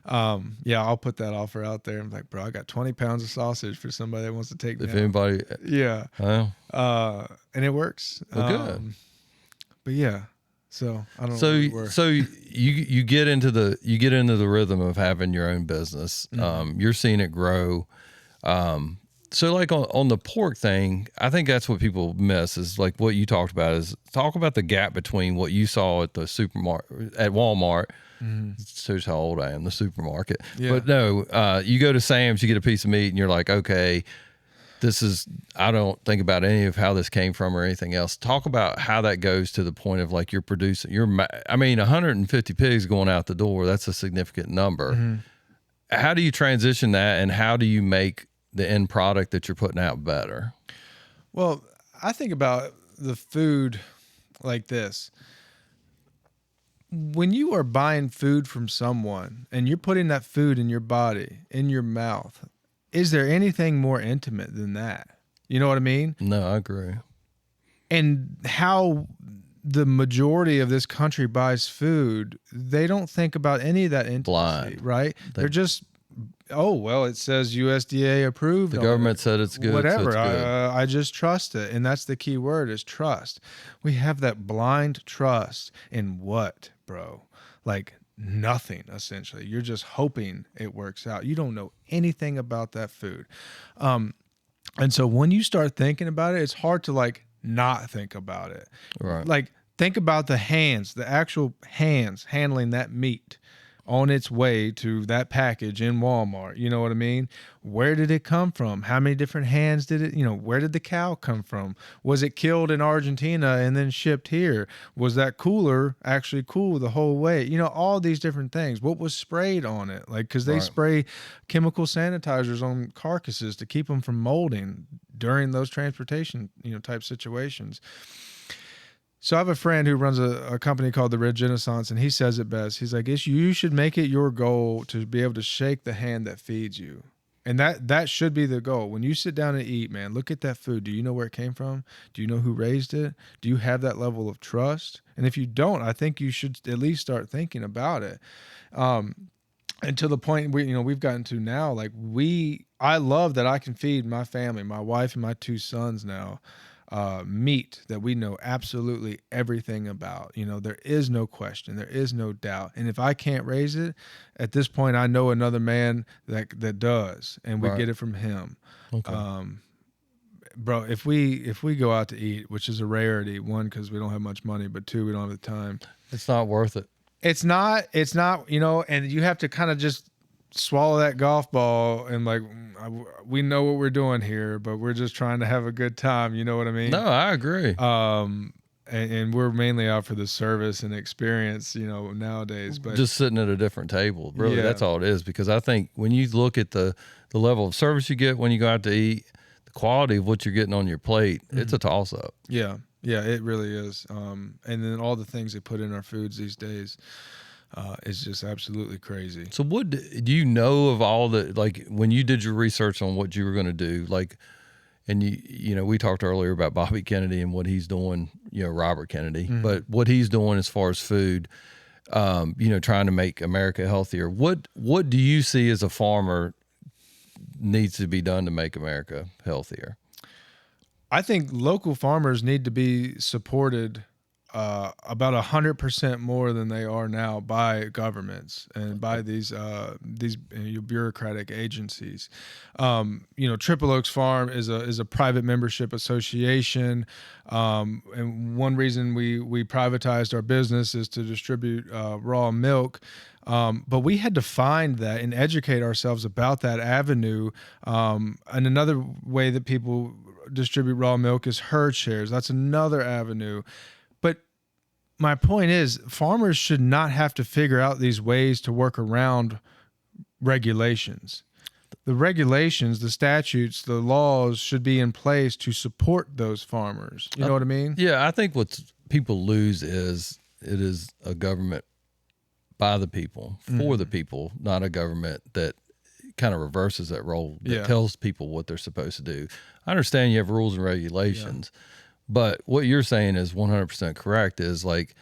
I'll put that offer out there. I'm like, bro, I got 20 pounds of sausage for somebody that wants to take.
If anybody,
yeah, and it works.
Well, good.
But yeah. So I don't know.
So you get into the rhythm of having your own business. You're seeing it grow. So like on the pork thing, I think that's what people miss is like what you talked about is talk about the gap between what you saw at the supermarket at Walmart. It shows how old I am, the supermarket. Yeah. But no, you go to Sam's, you get a piece of meat and you're like, okay, I don't think about any of how this came from or anything else. Talk about how that goes to the point of like you're producing, 150 pigs going out the door. That's a significant number. How do you transition that and how do you make the end product that you're putting out better?
Well, I think about the food like this. When you are buying food from someone and you're putting that food in your body, in your mouth, is there anything more intimate than that? You know what I mean?
No, I agree.
And how the majority of this country buys food, they don't think about any of that intimacy,
blind,
right? They're just, it says USDA approved.
The government said it's good.
Whatever.
So it's good.
I just trust it. And that's the key word is trust. We have that blind trust in what, bro? Like nothing, essentially. You're just hoping it works out. You don't know anything about that food. And so when you start thinking about it, it's hard to like not think about it.
Right.
Like think about the hands, the actual hands handling that meat on its way to that package in Walmart. You know what I mean? Where did it come from? How many different hands did it, where did the cow come from? Was it killed in Argentina and then shipped here? Was that cooler actually cool the whole way? All these different things. What was sprayed on it? Like, cause they spray chemical sanitizers on carcasses to keep them from molding during those transportation, type situations. So I have a friend who runs a company called the Red Renaissance, and he says it best. He's like, you should make it your goal to be able to shake the hand that feeds you. And that should be the goal. When you sit down and eat, man, look at that food. Do you know where it came from? Do you know who raised it? Do you have that level of trust? And if you don't, I think you should at least start thinking about it. And to the point we've gotten to now, like I love that I can feed my family, my wife and my 2 sons now, meat that we know absolutely everything about. There is no question. There is no doubt. And if I can't raise it, at this point, I know another man that does, and we get it from him. Okay. Bro, if we go out to eat, which is a rarity, 1, because we don't have much money, but 2, we don't have the time.
It's not worth it.
It's not, and you have to kind of just swallow that golf ball and like, we know what we're doing here, but we're just trying to have a good time. You know what I mean?
No, I agree.
And we're mainly out for the service and experience, nowadays, but
just sitting at a different table, really. That's all it is. Because I think when you look at the level of service you get when you go out to eat, the quality of what you're getting on your plate, it's a toss up.
Yeah. Yeah, it really is. And then all the things they put in our foods these days, is just absolutely crazy.
So what do you know of all the, like when you did your research on what you were going to do, like, and we talked earlier about Bobby Kennedy and what he's doing, Robert Kennedy, but what he's doing as far as food, trying to make America healthier. What do you see as a farmer needs to be done to make America healthier?
I think local farmers need to be supported about 100% more than they are now by governments and by these bureaucratic agencies. Triple Oaks Farm is a private membership association, and one reason we privatized our business is to distribute raw milk. But we had to find that and educate ourselves about that avenue. And another way that people distribute raw milk is herd shares. That's another avenue. My point is, farmers should not have to figure out these ways to work around regulations. The regulations, the statutes, the laws should be in place to support those farmers. You know what I mean?
Yeah, I think what people lose is it is a government by the people, for the people, not a government that kind of reverses that role that tells people what they're supposed to do. I understand you have rules and regulations, but what you're saying is 100% correct. Is like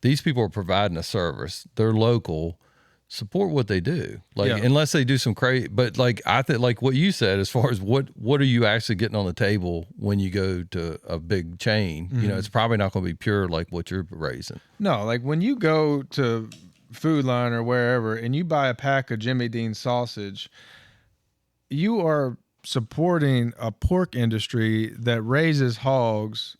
these people are providing a service. They're local. Support what they do, like unless they do some crazy. But like I think, like what you said, as far as what are you actually getting on the table when you go to a big chain? You know, it's probably not going to be pure like what you're raising.
No, like when you go to Food Line or wherever and you buy a pack of Jimmy Dean sausage, you are supporting a pork industry that raises hogs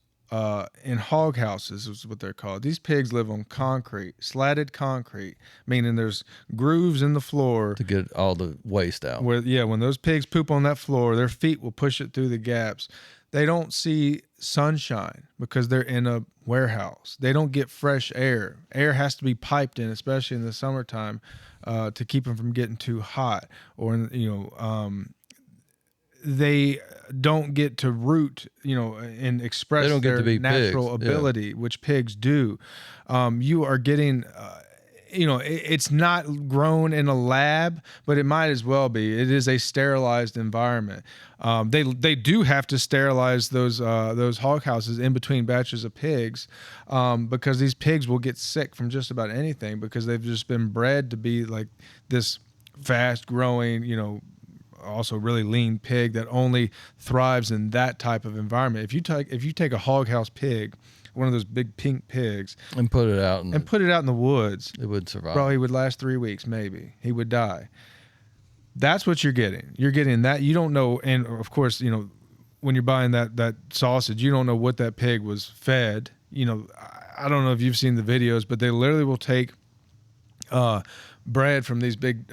in hog houses is what they're called. These pigs live on concrete, slatted concrete, meaning there's grooves in the floor
to get all the waste out.
When those pigs poop on that floor, their feet will push it through the gaps. They don't see sunshine because they're in a warehouse. They don't get fresh air. Air has to be piped in, especially in the summertime, to keep them from getting too hot. Or they don't get to root, and express their natural ability, which pigs do. You are getting, it's not grown in a lab, but it might as well be. It is a sterilized environment. They do have to sterilize those hog houses in between batches of pigs, because these pigs will get sick from just about anything because they've just been bred to be like this fast growing, also really lean pig that only thrives in that type of environment. If you take a hog house pig, one of those big pink pigs,
and put it out in
the woods,
it would survive.
Bro, he would last 3 weeks, maybe. He would die. That's what you're getting. You're getting that. You don't know, and of course, when you're buying that sausage, you don't know what that pig was fed. I don't know if you've seen the videos, but they literally will take bread from these big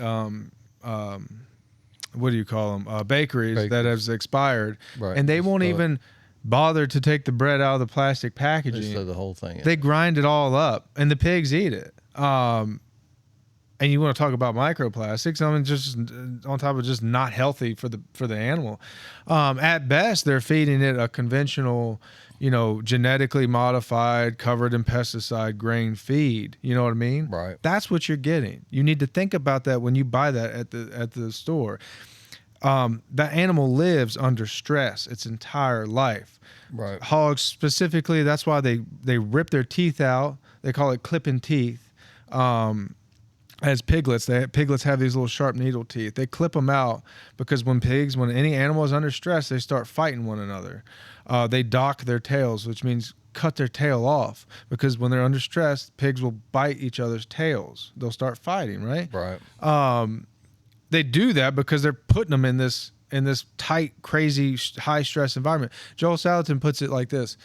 what do you call them? Bakeries that has expired, and they won't even bother to take the bread out of the plastic packaging.
They throw the whole thing in.
They grind it all up, and the pigs eat it. And you want to talk about microplastics? I mean, just on top of just not healthy for the animal. At best, they're feeding it a conventional, genetically modified, covered in pesticide grain feed. You know what I mean?
Right.
That's what you're getting. You need to think about that when you buy that at the store. That animal lives under stress its entire life.
Right.
Hogs specifically, that's why they rip their teeth out. They call it clipping teeth. As piglets, piglets have these little sharp needle teeth. They clip them out because when any animal is under stress, they start fighting one another. They dock their tails, which means cut their tail off, because when they're under stress, pigs will bite each other's tails. They'll start fighting, right?
Right.
They do that because they're putting them in this tight, crazy, high stress environment. Joel Salatin puts it like this: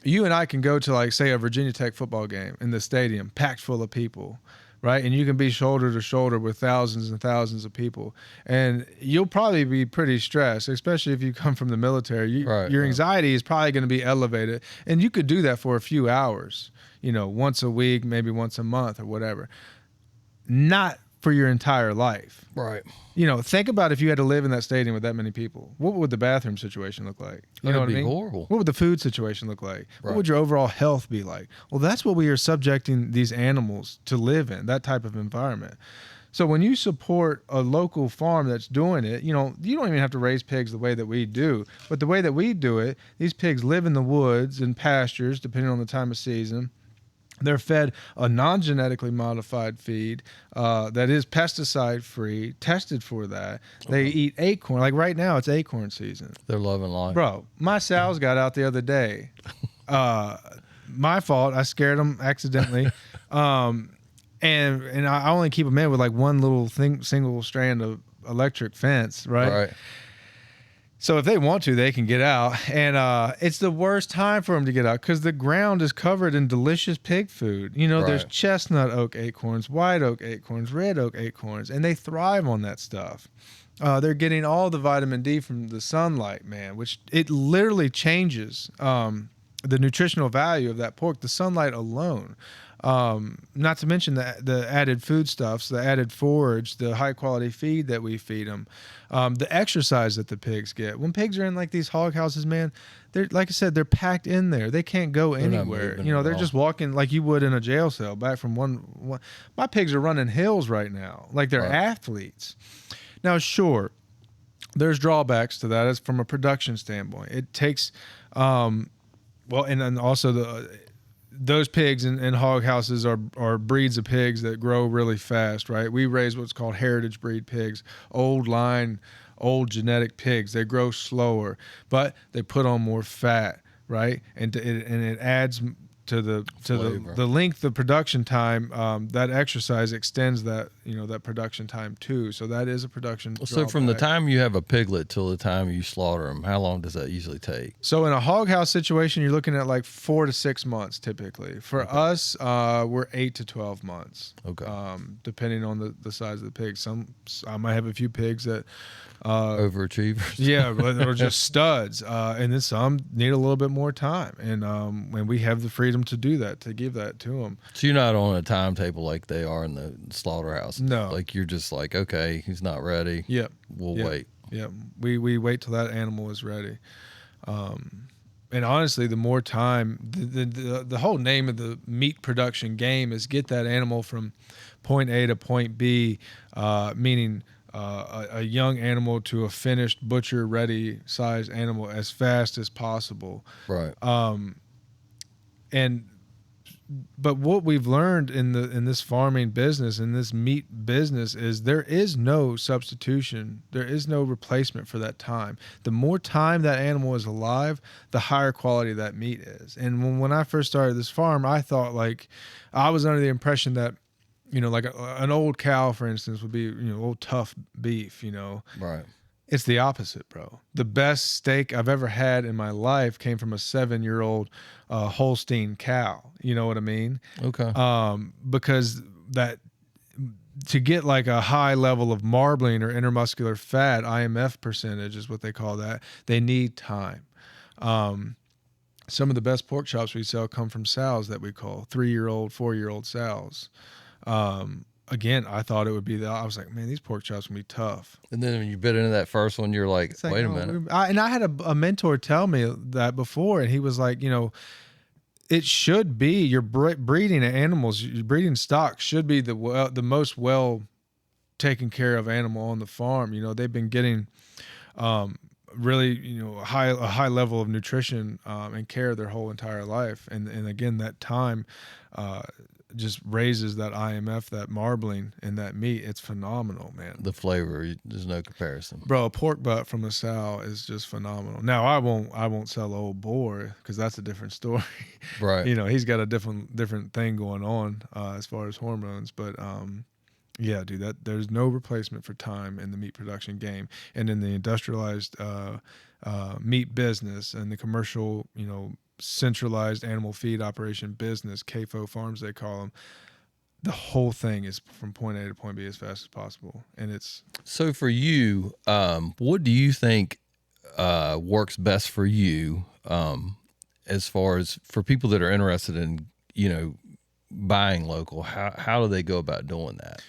you and I can go to, like, say, a Virginia Tech football game in the stadium, packed full of people, right? And you can be shoulder to shoulder with thousands and thousands of people, and you'll probably be pretty stressed, especially if you come from the military. Your anxiety is probably going to be elevated, and you could do that for a few hours, once a week, maybe once a month or whatever. Not for your entire life.
Right.
Think about if you had to live in that stadium with that many people. What would the bathroom situation look like? You know what I mean?
Horrible.
What would the food situation look like?
Right.
What would your overall health be like? Well, that's what we are subjecting these animals to live in, that type of environment. So when you support a local farm that's doing it, you don't even have to raise pigs the way that we do. But the way that we do it, these pigs live in the woods and pastures, depending on the time of season. They're fed a non-genetically modified feed that is pesticide-free, tested for that. They eat acorn. Like right now, it's acorn season.
They're loving life.
Bro, my sows got out the other day. My fault. I scared them accidentally. And I only keep them in with like one little single strand of electric fence, right?
Right.
So if they want to, they can get out. And it's the worst time for them to get out because the ground is covered in delicious pig food. There's chestnut oak acorns, white oak acorns, red oak acorns, and they thrive on that stuff. They're getting all the vitamin D from the sunlight, man, which it literally changes the nutritional value of that pork, the sunlight alone. Not to mention the added foodstuffs, the added forage, the high quality feed that we feed them, the exercise that the pigs get. When pigs are in like these hog houses, man, they're, like I said, they're packed in there. They can't go anywhere. They're just walking like you would in a jail cell back from one. My pigs are running hills right now, like they're athletes. Now, sure, there's drawbacks to that as from a production standpoint. It takes, and then also those pigs in hog houses are breeds of pigs that grow really fast, right? We raise what's called heritage breed pigs, old genetic pigs. They grow slower, but they put on more fat, right? And it adds to the length of production time. That exercise extends that production time too. So that is a production.
So from the time you have a piglet till the time you slaughter them, how long does that usually take?
So in a hog house situation, you're looking at like 4 to 6 months typically. For us, we're 8 to 12 months.
Okay.
Depending on the size of the pig. I might have a few pigs that
overachievers.
Yeah, but they're just studs. And then some need a little bit more time. And when we have the freedom to do that, to give that to them.
So you're not on a timetable like they are in the slaughterhouse.
No.
Like you're just like, okay, he's not ready.
Yep.
We'll wait.
Yeah. We wait till that animal is ready. And honestly, the more time, the whole name of the meat production game is get that animal from point A to point B, meaning a young animal to a finished butcher ready size animal as fast as possible.
Right.
But what we've learned in this farming business, in this meat business, is there is no substitution. There is no replacement for that time. The more time that animal is alive, the higher quality that meat is. And when I first started this farm, I thought I was under the impression that, like an old cow, for instance, would be, old tough beef,
Right.
It's the opposite, bro. The best steak I've ever had in my life came from a 7-year-old Holstein cow. You know what I mean?
Okay.
Because to get like a high level of marbling or intermuscular fat, IMF percentage is what they call that, they need time. Some of the best pork chops we sell come from sows that we call 3-year-old, 4-year-old sows. Again, I thought it would be I was like, man, these pork chops can be tough.
And then when you bit into that first one, you're like, wait a minute.
I had a mentor tell me that before, and he was like, it should be your breeding animals, your breeding stock should be the most well taken care of animal on the farm. They've been getting really, a high level of nutrition and care their whole entire life. And again, that time just raises that IMF, that marbling in that meat. It's phenomenal, man.
The flavor, there's no comparison,
bro. A pork butt from a sow is just phenomenal. Now I won't sell old boar because that's a different story.
Right.
He's got a different thing going on as far as hormones, but yeah, dude, there's no replacement for time in the meat production game. And in the industrialized meat business and the commercial, centralized animal feed operation business, CAFO farms they call them, the whole thing is from point A to point B as fast as possible. And it's
so for you, what do you think works best for you as far as for people that are interested in buying local? How do they go about doing that?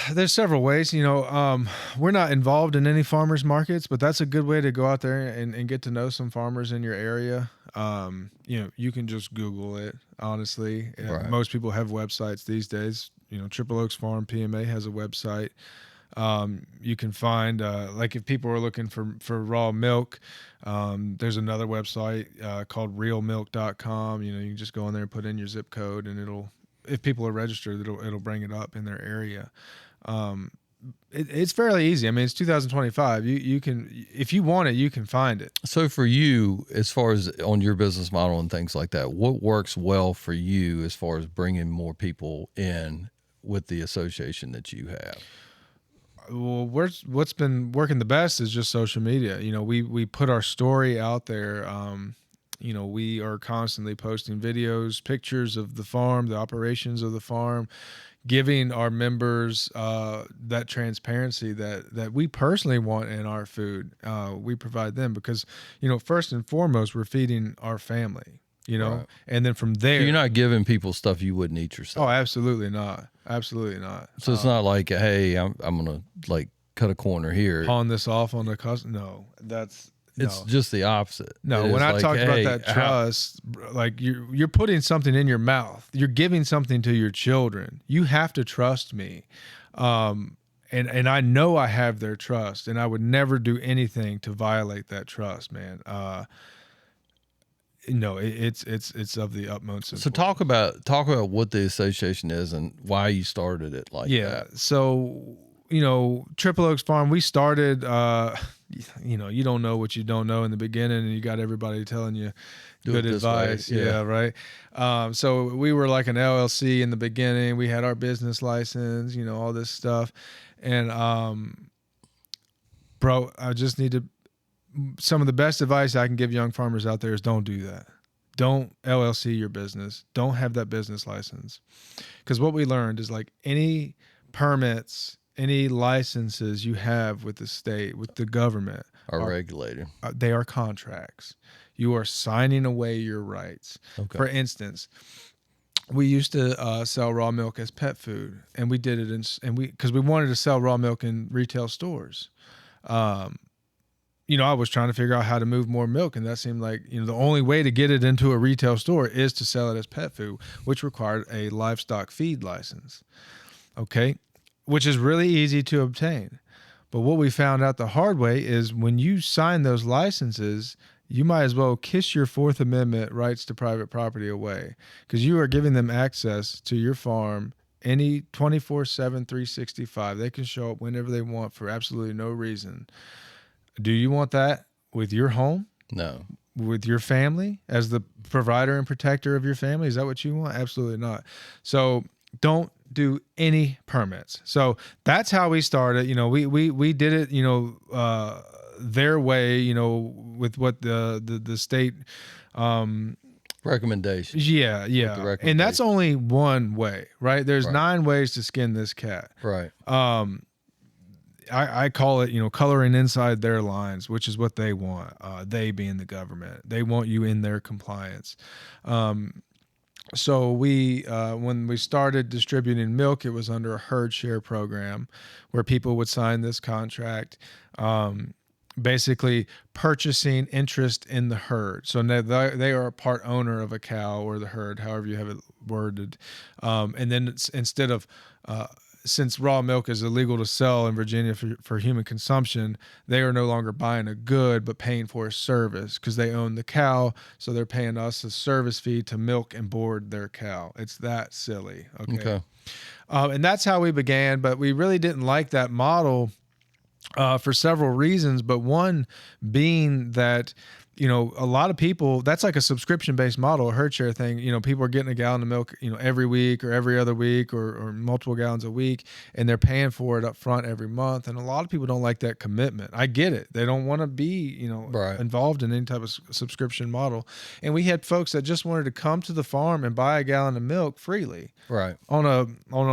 There's several ways. We're not involved in any farmers markets, but that's a good way to go out there and get to know some farmers in your area. You can just Google it, honestly.
Right.
Most people have websites these days. Triple Oaks Farm PMA has a website. You can find, like if people are looking for raw milk, there's another website called realmilk.com. You can just go in there and put in your zip code, and if people are registered, it'll bring it up in their area. It's fairly easy. I mean, it's 2025. You can, if you want it, you can find it.
So for you, as far as on your business model and things like that, what works well for you as far as bringing more people in with the association that you have?
Well, what's been working the best is just social media. We put our story out there. We are constantly posting videos, pictures of the farm, the operations of the farm, giving our members that transparency that we personally want in our food. We provide them because, first and foremost, we're feeding our family,
Right.
And then from there.
So you're not giving people stuff you wouldn't eat yourself.
Oh, absolutely not. Absolutely not.
So it's not like, hey, I'm going to cut a corner here.
Pawn this off on the customer. No,
It's just the opposite.
No, when I talked about that trust, like you're putting something in your mouth. You're giving something to your children. You have to trust me. and I know I have their trust, and I would never do anything to violate that trust, man. It's of the utmost importance.
So talk about what the association is and why you started it like that.
So, Triple Oaks Farm, we started, you don't know what you don't know in the beginning, and you got everybody telling you good advice. Yeah. Right. So we were like an LLC in the beginning. We had our business license, all this stuff. And, bro, I just need to, some of the best advice I can give young farmers out there is don't do that. Don't LLC your business. Don't have that business license. Because what we learned is like any permits, any licenses you have with the state, with the government
are regulated.
They are contracts. You are signing away your rights.
Okay.
For instance, we used to sell raw milk as pet food, and we did it because we wanted to sell raw milk in retail stores. I was trying to figure out how to move more milk, and that seemed like, the only way to get it into a retail store is to sell it as pet food, which required a livestock feed license. Okay. Which is really easy to obtain. But what we found out the hard way is when you sign those licenses, you might as well kiss your Fourth Amendment rights to private property away, because you are giving them access to your farm any 24/7, 365. They can show up whenever they want for absolutely no reason. Do you want that with your home?
No.
With your family as the provider and protector of your family? Is that what you want? Absolutely not. So don't do any permits. So that's how we started. We did it, their way, with what the state,
recommendations.
Yeah. And that's only one way, right? There's 9 ways to skin this cat.
Right.
I call it, coloring inside their lines, which is what they want. They being the government, they want you in their compliance. So we, when we started distributing milk, it was under a herd share program where people would sign this contract, basically purchasing interest in the herd. So they are a part owner of a cow or the herd, however you have it worded. And then instead of, since raw milk is illegal to sell in Virginia for human consumption, they are no longer buying a good, but paying for a service because they own the cow. So they're paying us a service fee to milk and board their cow. It's that silly. Okay. And that's how we began, but we really didn't like that model for several reasons. But one being that, a lot of people, that's like a subscription-based model, a herd share thing. People are getting a gallon of milk, every week or every other week or multiple gallons a week, and they're paying for it up front every month. And a lot of people don't like that commitment. I get it. They don't want to be, involved in any type of subscription model. And we had folks that just wanted to come to the farm and buy a gallon of milk freely.
Right.
On a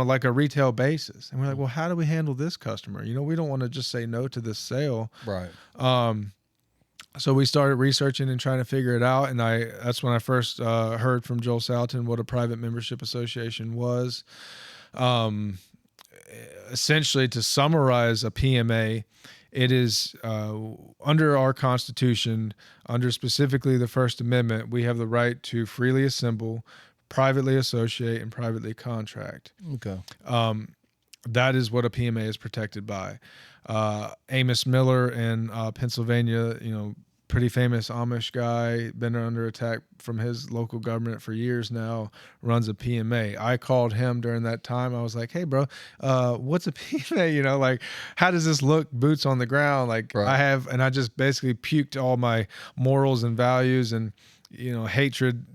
like a retail basis. And we're like, well, how do we handle this customer? We don't want to just say no to this sale.
Right.
So we started researching and trying to figure it out. And that's when I first heard from Joel Salton what a private membership association was. Essentially, to summarize a PMA, it is under our Constitution, under specifically the First Amendment, we have the right to freely assemble, privately associate, and privately contract.
Okay.
That is what a PMA is protected by. Amos Miller in Pennsylvania, pretty famous Amish guy, been under attack from his local government for years now, runs a PMA. I called him during that time. I was like, hey, bro, what's a PMA? Like, how does this look, boots on the ground? Like, right. I just basically puked all my morals and values and, hatred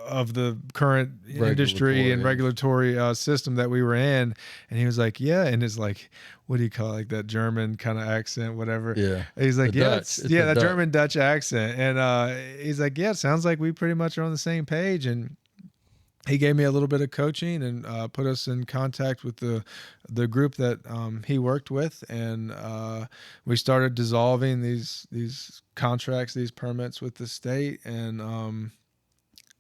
of the current industry and regulatory system that we were in. And he was like, yeah. And it's like, what do you call it? Like that German kind of accent, whatever.
Yeah.
And he's like, that German Dutch accent. And he's like, yeah, it sounds like we pretty much are on the same page. And he gave me a little bit of coaching and put us in contact with the group that he worked with. And we started dissolving these contracts, these permits with the state. And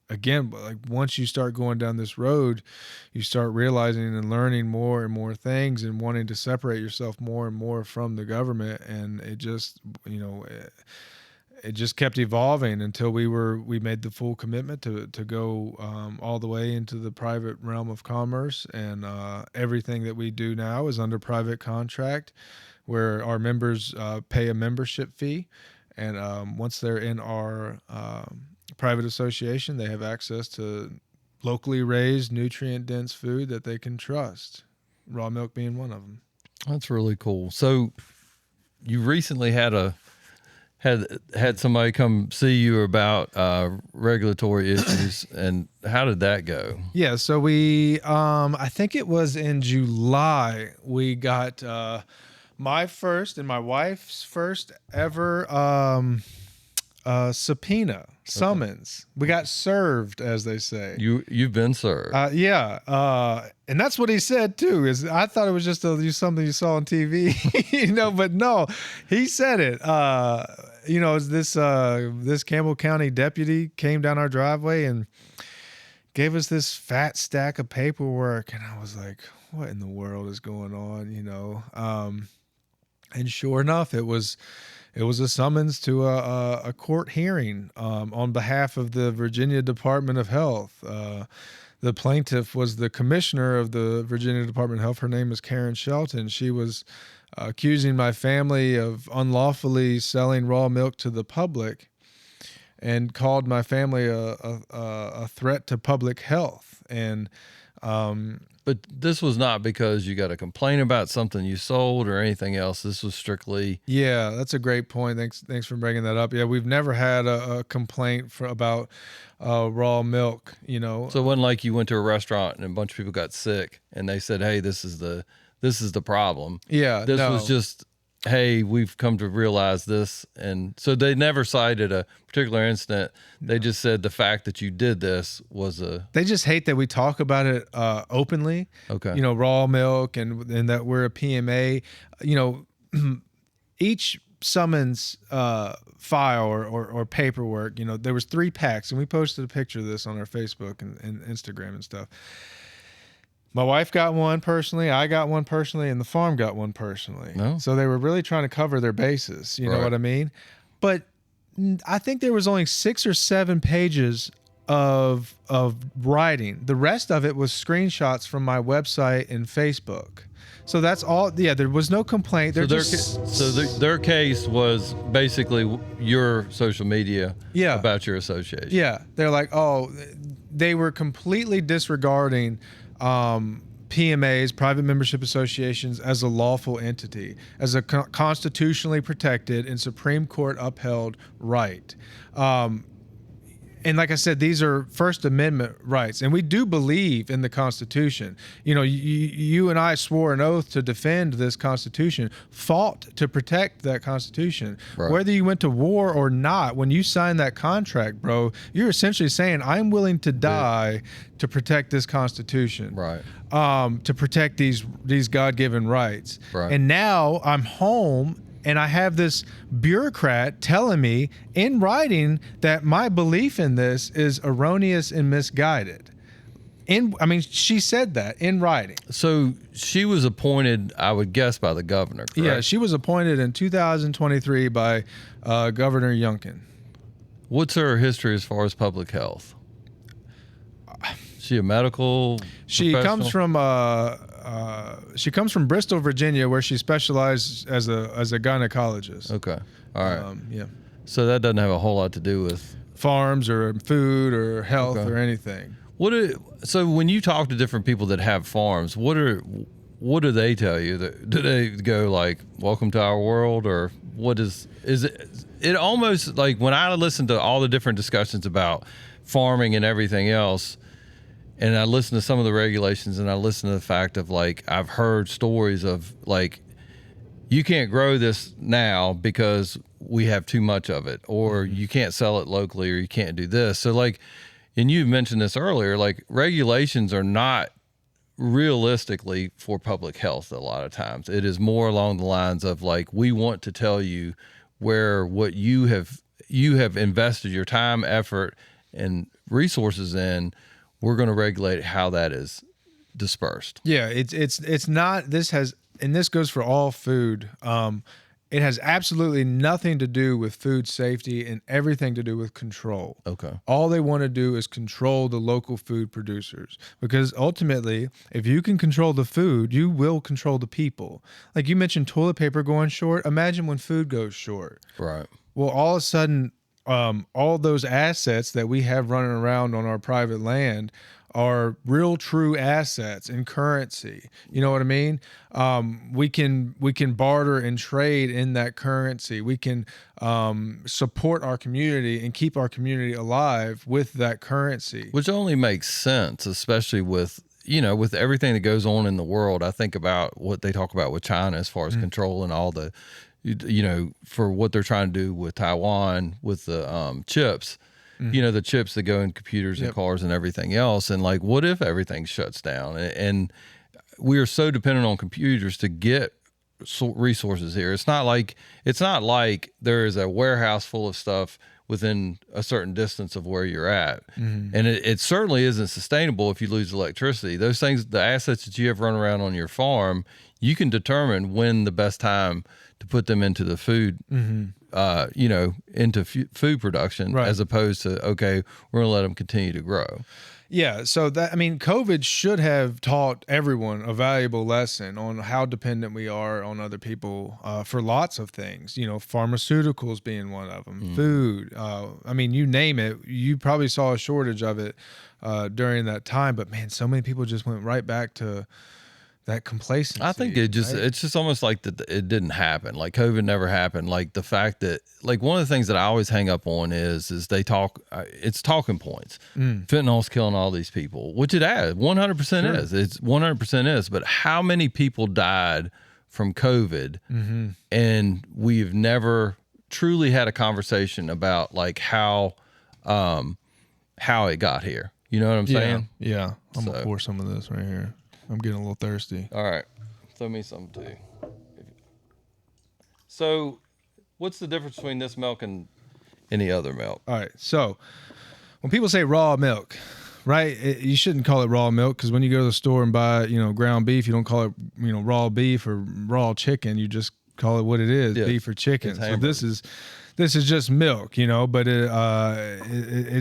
again, like once you start going down this road, you start realizing and learning more and more things and wanting to separate yourself more and more from the government. And it just, it just kept evolving until we made the full commitment to go all the way into the private realm of commerce, and everything that we do now is under private contract, where our members pay a membership fee, and once they're in our private association, they have access to locally raised, nutrient-dense food that they can trust. Raw milk being one of them.
That's really cool. So, you recently had somebody come see you about regulatory issues, and how did that go?
Yeah, so we I think it was in July we got my first and my wife's first ever subpoena summons. We got served, as they say.
You've been served.
And that's what he said too. Is I thought it was just something you saw on TV, but no, he said it. This Campbell County deputy came down our driveway and gave us this fat stack of paperwork, and I was like, "What in the world is going on?" And sure enough, it was a summons to a court hearing on behalf of the Virginia Department of Health. The plaintiff was the commissioner of the Virginia Department of Health. Her name is Karen Shelton. She was accusing my family of unlawfully selling raw milk to the public, and called my family a threat to public health. And
but this was not because you got a complaint about something you sold or anything else. This was strictly...
Yeah, that's a great point. Thanks for bringing that up. Yeah, we've never had a complaint about raw milk, So
it wasn't like you went to a restaurant and a bunch of people got sick and they said, "Hey, this is the problem."
Yeah,
this was just, "Hey, we've come to realize this." And so they never cited a particular incident. They just said the fact that you did this was
They just hate that we talk about it openly.
Okay.
Raw milk and that we're a PMA. Each summons file or paperwork, there was 3 packs, and we posted a picture of this on our Facebook and Instagram and stuff. My wife got one personally, I got one personally, and the farm got one personally.
No.
So they were really trying to cover their bases. You know
Right.
what I mean? But I think there was only 6 or 7 pages of writing. The rest of it was screenshots from my website and Facebook. So that's all. Yeah, there was no complaint.
Their case was basically your social media about your association.
Yeah, they're like, they were completely disregarding PMAs, private membership associations, as a lawful entity, as a constitutionally protected and Supreme Court upheld right. And like I said, these are First Amendment rights, and we do believe in the Constitution. You and I swore an oath to defend this Constitution, fought to protect that Constitution.
Right.
Whether you went to war or not, when you sign that contract, bro, you're essentially saying, "I'm willing to die to protect this Constitution."
Right.
To protect these God-given rights.
Right.
And now I'm home, and I have this bureaucrat telling me in writing that my belief in this is erroneous and misguided. She said that in writing.
So she was appointed, I would guess, by the governor, correct?
Yeah, she was appointed in 2023 by Governor Youngkin.
What's her history as far as public health? Is she a medical professional?
She comes from Bristol, Virginia, where she specialized as a gynecologist.
Okay. All right.
Yeah.
So that doesn't have a whole lot to do with
farms or food or health or anything.
So when you talk to different people that have farms, what do they tell you? Do they go like, "Welcome to our world," or what is it? It almost like when I listen to all the different discussions about farming and everything else, and I listen to some of the regulations, and I listen to the fact of like, I've heard stories of like, you can't grow this now because we have too much of it, or you can't sell it locally, or you can't do this. So like, and you mentioned this earlier, like regulations are not realistically for public health. A lot of times it is more along the lines of like, we want to tell you where what you have invested your time, effort, and resources in, we're going to regulate how that is dispersed.
Yeah, it's not. This goes for all food. It has absolutely nothing to do with food safety and everything to do with control.
Okay.
All they want to do is control the local food producers, because ultimately, if you can control the food, you will control the people. Like you mentioned toilet paper going short. Imagine when food goes short.
Right.
Well, all of a sudden, all those assets that we have running around on our private land are real true assets in currency. You know what I mean? We can barter and trade in that currency. We can support our community and keep our community alive with that currency.
Which only makes sense, especially with, with everything that goes on in the world. I think about what they talk about with China as far as controlling all the, for what they're trying to do with Taiwan with the chips. The chips that go in computers and cars and everything else. And like, what if everything shuts down? And we are so dependent on computers to get resources here. It's not like there is a warehouse full of stuff within a certain distance of where you're at. And it certainly isn't sustainable if you lose electricity. Those things, the assets that you have run around on your farm, you can determine when the best time to put them into the food, into food production, as opposed to, okay, we're going to let them continue to grow.
Yeah. So COVID should have taught everyone a valuable lesson on how dependent we are on other people for lots of things, pharmaceuticals being one of them, food. You name it, you probably saw a shortage of it during that time, but man, so many people just went right back to that complacency.
I think it's just almost like that it didn't happen. Like COVID never happened. Like the fact that, like, one of the things that I always hang up on is they talk, it's talking points. Fentanyl's killing all these people, which it has, 100% is. It's 100% is. But how many people died from COVID? And we've never truly had a conversation about like how it got here. You know what I'm saying?
Yeah. I'm gonna pour some of this right here. I'm getting a little thirsty.
All right. Throw me some too. So what's the difference between this milk and any other milk?
All right. So when people say raw milk, right, you shouldn't call it raw milk, because when you go to the store and buy, ground beef, you don't call it, raw beef or raw chicken. You just call it what it is, beef or chicken. So this is just milk, but it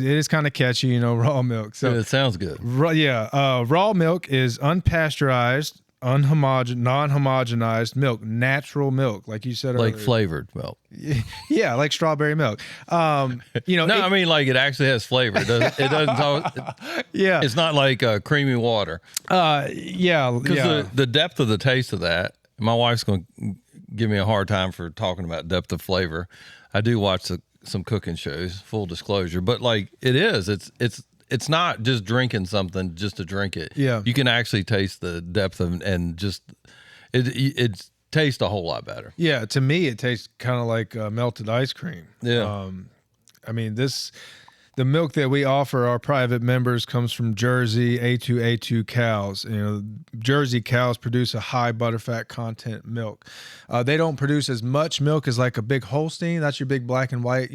is kind of catchy, raw milk. So
it sounds good.
Raw milk is unpasteurized, non-homogenized milk, natural milk, like you said earlier.
Like flavored milk.
Yeah, like strawberry milk.
No, I mean, like, it actually has flavor. It doesn't talk.
Yeah,
it's not like creamy water. Because the depth of the taste of that. My wife's going to give me a hard time for talking about depth of flavor. I do watch some cooking shows, full disclosure, but like it's not just drinking something just to drink it.
Yeah,
you can actually taste the depth of, and just it tastes a whole lot better.
Yeah, to me it tastes kind of like melted ice cream.
Yeah,
the milk that we offer our private members comes from Jersey A2 cows. Jersey cows produce a high butterfat content milk. They don't produce as much milk as like a big Holstein. That's your big black and white,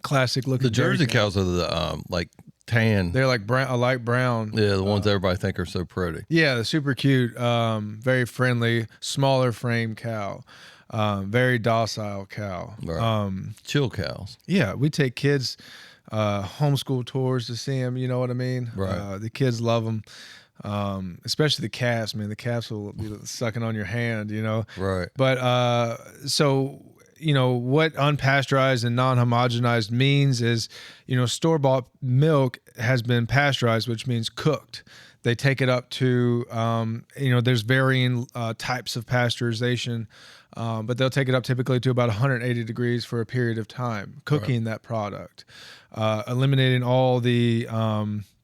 classic looking.
The Jersey cows are the like tan.
They're like brown, a light brown.
Yeah, the ones everybody think are so pretty.
Yeah, they're super cute. Very friendly, smaller frame cow. Very docile cow.
Right. Chill cows.
Yeah, we take kids homeschool tours to see them. You know what I mean?
Right.
The kids love them, especially the calves. Man, the calves will be sucking on your hand.
Right.
But so what unpasteurized and non-homogenized means is, store-bought milk has been pasteurized, which means cooked. They take it up to, there's varying types of pasteurization, but they'll take it up typically to about 180 degrees for a period of time, cooking that product, eliminating all the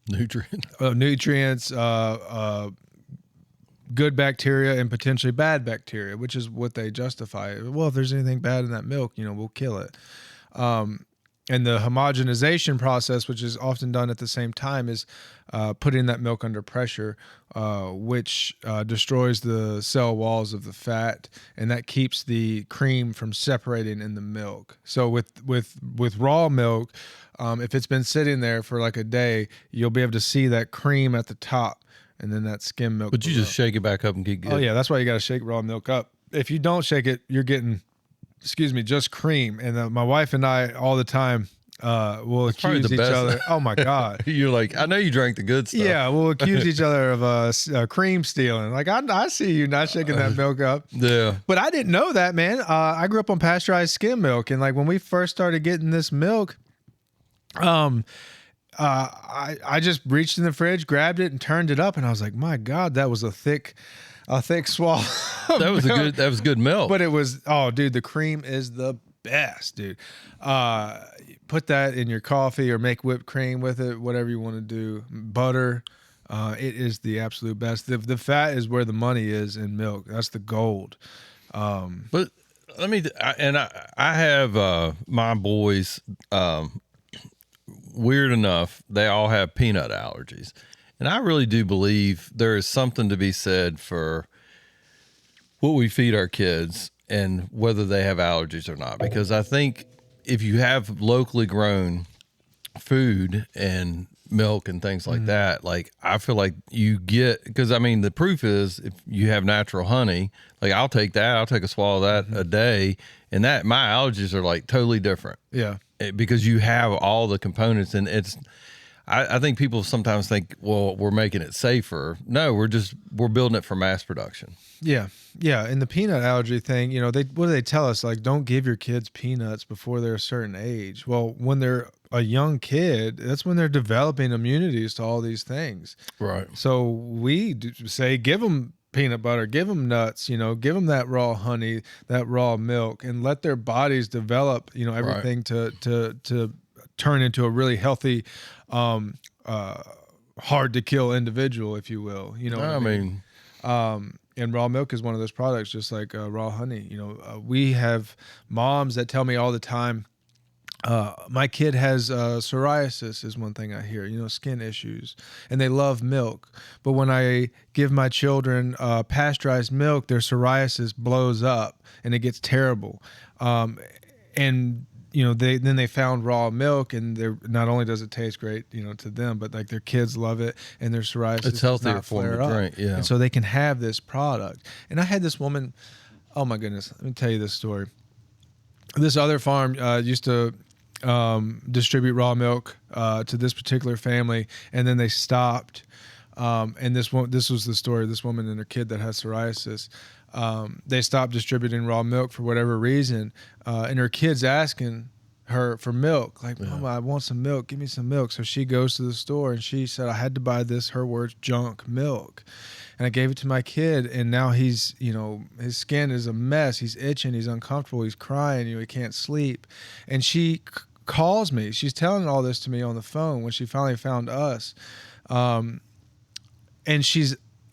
nutrients, good bacteria and potentially bad bacteria, which is what they justify. Well, if there's anything bad in that milk, we'll kill it. And the homogenization process, which is often done at the same time, is putting that milk under pressure, which destroys the cell walls of the fat, and that keeps the cream from separating in the milk. So with raw milk, if it's been sitting there for like a day, you'll be able to see that cream at the top, and then that skim milk.
But you just shake it back up and keep good.
Oh yeah, that's why you got to shake raw milk up. If you don't shake it, you're getting just cream. And my wife and I all the time will accuse each other. Oh my God.
You're like, I know you drank the good stuff.
Yeah. We'll accuse each other of cream stealing. Like, I see you not shaking that milk up.
Yeah.
But I didn't know that, man. I grew up on pasteurized skim milk. And like when we first started getting this milk, I just reached in the fridge, grabbed it and turned it up. And I was like, my God, that was a thick swallow.
That was good milk.
But it was, oh dude, the cream is the best, dude. Put that in your coffee or make whipped cream with it, whatever you want to do. Butter. It is the absolute best. The fat is where the money is in milk. That's the gold.
But let me, I have my boys, weird enough, they all have peanut allergies. And I really do believe there is something to be said for what we feed our kids and whether they have allergies or not. Because I think if you have locally grown food and milk and things like that, like I feel like you get, because I mean the proof is if you have natural honey, like I'll take a swallow of that a day, and that my allergies are like totally different.
Yeah.
Because you have all the components, and I think people sometimes think, well, we're making it safer. No, we're building it for mass production.
Yeah. Yeah. And the peanut allergy thing, what do they tell us? Like, don't give your kids peanuts before they're a certain age. Well, when they're a young kid, that's when they're developing immunities to all these things.
Right.
So we say, give them peanut butter, give them nuts, give them that raw honey, that raw milk, and let their bodies develop, everything to turn into a really healthy, hard to kill individual, if you will. I mean? And raw milk is one of those products, just like raw honey. We have moms that tell me all the time, my kid has psoriasis is one thing I hear, skin issues, and they love milk. But when I give my children pasteurized milk, their psoriasis blows up and it gets terrible. And they found raw milk, and not only does it taste great, to them, but like their kids love it, and their psoriasis
it's healthier for them to drink. Yeah.
And so they can have this product. And I had this woman, oh my goodness, let me tell you this story. This other farm used to distribute raw milk to this particular family, and then they stopped. And this was the story of this woman and her kid that has psoriasis. They stopped distributing raw milk for whatever reason, and her kid's asking her for milk, like, Mama, I want some milk, give me some milk. So she goes to the store and she said, I had to buy this, her words, junk milk. And I gave it to my kid, and now he's, his skin is a mess. He's itching, he's uncomfortable, he's crying, he can't sleep. And she calls me. She's telling all this to me on the phone when she finally found us. And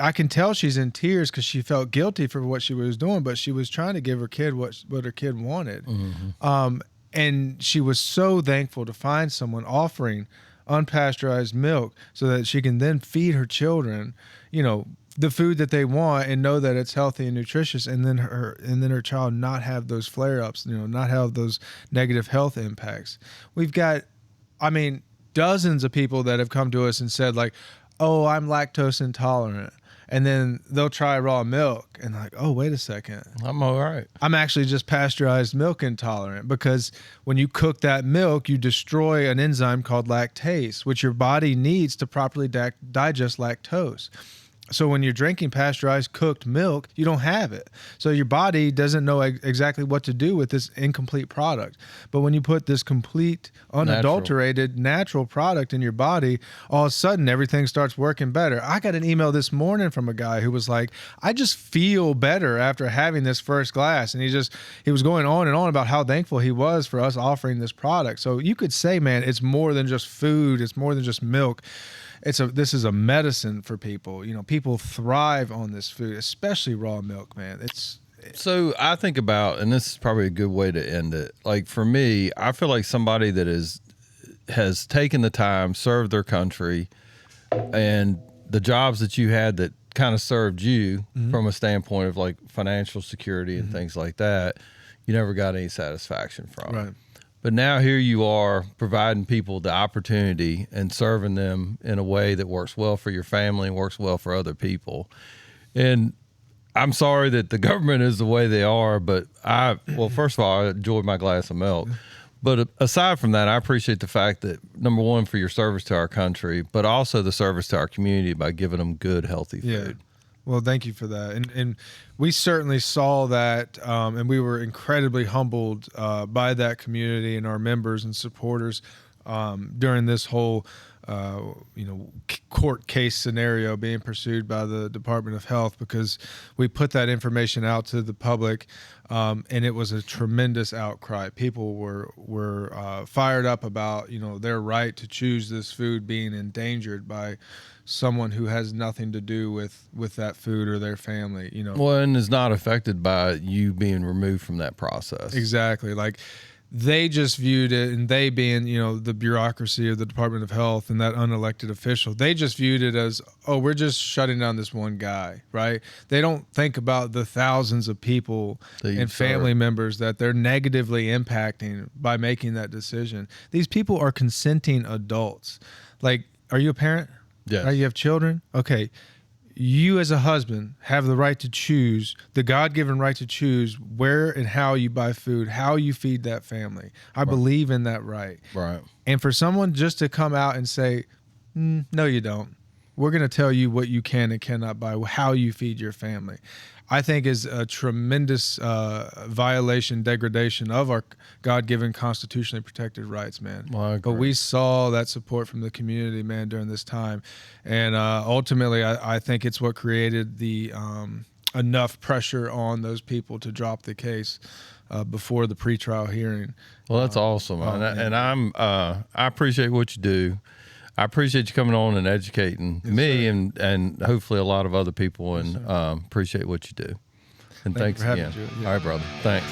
I can tell she's in tears because she felt guilty for what she was doing, but she was trying to give her kid what her kid wanted. Mm-hmm. And she was so thankful to find someone offering unpasteurized milk so that she can then feed her children, the food that they want and know that it's healthy and nutritious, and then her child not have those flare-ups, not have those negative health impacts. We've got, dozens of people that have come to us and said like, oh, I'm lactose intolerant. And then they'll try raw milk and like, oh, wait a second.
I'm all right.
I'm actually just pasteurized milk intolerant, because when you cook that milk, you destroy an enzyme called lactase, which your body needs to properly digest lactose. So when you're drinking pasteurized cooked milk, you don't have it. So your body doesn't know exactly what to do with this incomplete product. But when you put this complete, unadulterated, natural product in your body, all of a sudden everything starts working better. I got an email this morning from a guy who was like, I just feel better after having this first glass. And he was going on and on about how thankful he was for us offering this product. So you could say, man, it's more than just food. It's more than just milk. This is a medicine for people. People thrive on this food, especially raw milk, man.
So I think about, and this is probably a good way to end it. Like for me, I feel like somebody that has taken the time, served their country, and the jobs that you had that kind of served you from a standpoint of like financial security and things like that, you never got any satisfaction from.
Right.
But now here you are providing people the opportunity and serving them in a way that works well for your family and works well for other people. And I'm sorry that the government is the way they are, but well, first of all, I enjoyed my glass of milk. But aside from that, I appreciate the fact that, number one, for your service to our country, but also the service to our community by giving them good, healthy food.
Yeah. Well, thank you for that. And we certainly saw that, and we were incredibly humbled by that community and our members and supporters during this whole court case scenario being pursued by the Department of Health, because we put that information out to the public, and it was a tremendous outcry. People were fired up about their right to choose this food being endangered by someone who has nothing to do with that food or their family.
Well, and is not affected by you being removed from that process.
Exactly. Like, they just viewed it, and they being, the bureaucracy of the Department of Health and that unelected official, they just viewed it as, oh, we're just shutting down this one guy, right? They don't think about the thousands of people and family members that they're negatively impacting by making that decision. These people are consenting adults. Like, are you a parent?
Yes.
You have children? Okay. You as a husband have the right to choose, the God-given right to choose where and how you buy food, how you feed that family. I believe in that right.
Right.
And for someone just to come out and say, no, you don't. We're going to tell you what you can and cannot buy, how you feed your family, I think is a tremendous violation, degradation of our God-given constitutionally protected rights, man.
Well, I agree.
But we saw that support from the community, man, during this time. And ultimately, I think it's what created the enough pressure on those people to drop the case before the pretrial hearing.
Well, that's awesome. And I appreciate what you do. I appreciate you coming on and educating me and hopefully a lot of other people, and appreciate what you do. And thanks again. All right, brother. Thanks.